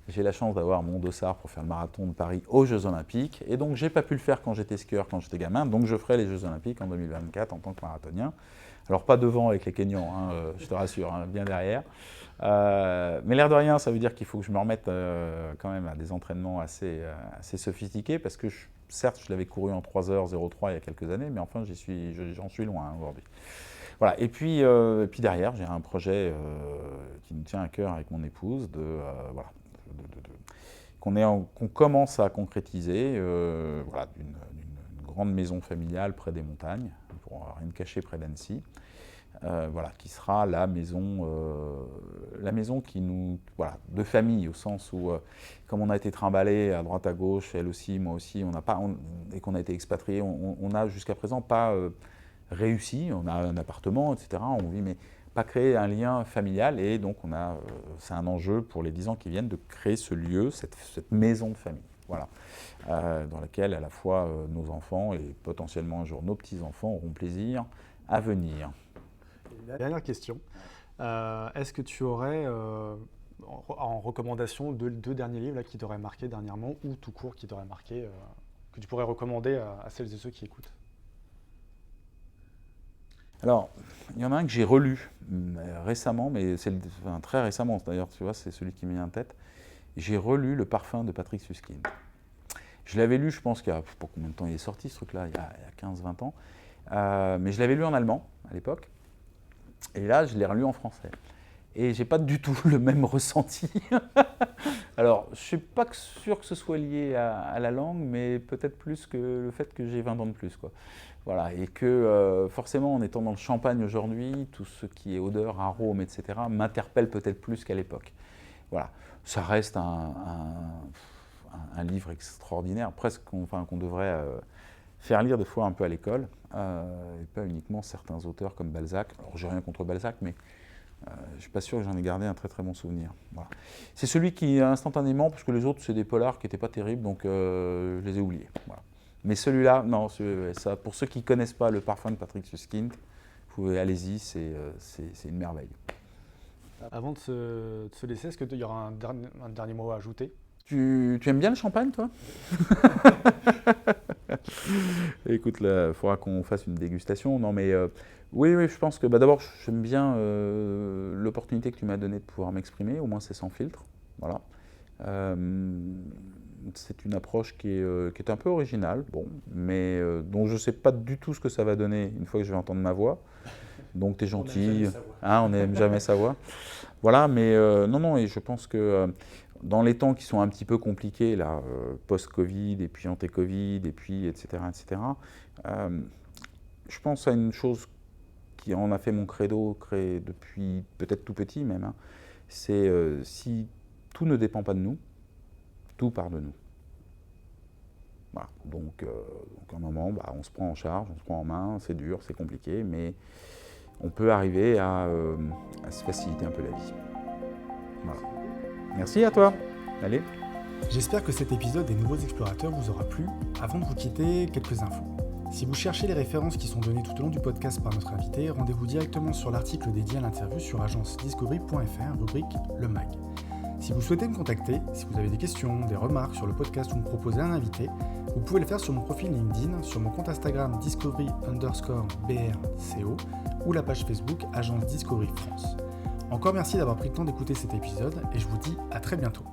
j'ai la chance d'avoir mon dossard pour faire le marathon de Paris aux Jeux Olympiques, et donc j'ai pas pu le faire quand j'étais skieur, quand j'étais gamin, donc je ferai les Jeux Olympiques en 2024 en tant que marathonien. Alors pas devant avec les Kenyans, hein, je te rassure, hein, bien derrière. Mais l'air de rien, ça veut dire qu'il faut que je me remette quand même à des entraînements assez sophistiqués, parce que certes, je l'avais couru en 3h03 il y a quelques années, mais enfin, j'en suis loin hein, aujourd'hui. Voilà. Et puis derrière, j'ai un projet qui me tient à cœur avec mon épouse, qu'on commence à concrétiser, d'une grande maison familiale près des montagnes, pour rien cacher près d'Annecy. Qui sera la maison qui nous, de famille, au sens où, comme on a été trimballés à droite à gauche, elle aussi, moi aussi, et qu'on a été expatriés, on n'a jusqu'à présent pas réussi, on a un appartement, etc. On vit, mais pas créer un lien familial. Et donc, c'est un enjeu pour les 10 ans qui viennent de créer ce lieu, cette maison de famille. Voilà. Dans laquelle à la fois nos enfants et potentiellement un jour nos petits-enfants auront plaisir à venir. Et dernière question. Est-ce que tu aurais en recommandation deux derniers livres là, qui t'auraient marqué dernièrement ou tout court qui t'auraient marqué, que tu pourrais recommander à celles et ceux qui écoutent? Alors, il y en a un que j'ai relu récemment, mais très récemment d'ailleurs, tu vois, c'est celui qui m'est en tête. J'ai relu Le Parfum de Patrick Suskind. Je l'avais lu, je pense qu'il y a, pour combien de temps il est sorti ce truc-là, il y a 15-20 ans, mais je l'avais lu en allemand à l'époque, et là je l'ai relu en français. Et j'ai pas du tout le même ressenti. Alors, je suis pas sûr que ce soit lié à la langue, mais peut-être plus que le fait que j'ai 20 ans de plus, quoi. Voilà, et que forcément, en étant dans le Champagne aujourd'hui, tout ce qui est odeur, arôme, etc., m'interpelle peut-être plus qu'à l'époque. Voilà, ça reste un livre extraordinaire, presque qu'on devrait faire lire des fois un peu à l'école, et pas uniquement certains auteurs comme Balzac. Alors, j'ai rien contre Balzac, mais je ne suis pas sûr que j'en ai gardé un très très bon souvenir. Voilà. C'est celui qui, instantanément, parce que les autres, c'est des polars qui n'étaient pas terribles, donc je les ai oubliés. Voilà. Mais celui-là, non, ça, pour ceux qui ne connaissent pas Le Parfum de Patrick Suskind, allez-y, c'est une merveille. Avant de se laisser, est-ce qu'il y aura un dernier mot à ajouter? Tu aimes bien le champagne, toi? Écoute, là, il faudra qu'on fasse une dégustation. Non, mais oui, je pense que d'abord, j'aime bien l'opportunité que tu m'as donnée de pouvoir m'exprimer. Au moins, c'est sans filtre. Voilà. C'est une approche qui est un peu originale, bon, mais dont je ne sais pas du tout ce que ça va donner une fois que je vais entendre ma voix. Donc, tu es gentil. On n'aime jamais sa voix. Voilà, mais non, et je pense que dans les temps qui sont un petit peu compliqués, là, post-Covid, et puis anté-Covid, et puis etc., je pense à une chose qui en a fait mon credo depuis peut-être tout petit même, hein, c'est si tout ne dépend pas de nous, tout part de nous. Voilà. Donc à un moment, on se prend en charge, on se prend en main, c'est dur, c'est compliqué, mais on peut arriver à se faciliter un peu la vie. Voilà. Merci à toi. Allez. J'espère que cet épisode des Nouveaux Explorateurs vous aura plu. Avant de vous quitter, quelques infos. Si vous cherchez les références qui sont données tout au long du podcast par notre invité, rendez-vous directement sur l'article dédié à l'interview sur agencediscovery.fr, rubrique Le Mag. Si vous souhaitez me contacter, si vous avez des questions, des remarques sur le podcast ou me proposer un invité, vous pouvez le faire sur mon profil LinkedIn, sur mon compte Instagram discovery_brco ou la page Facebook Agence Discovery France. Encore merci d'avoir pris le temps d'écouter cet épisode et je vous dis à très bientôt.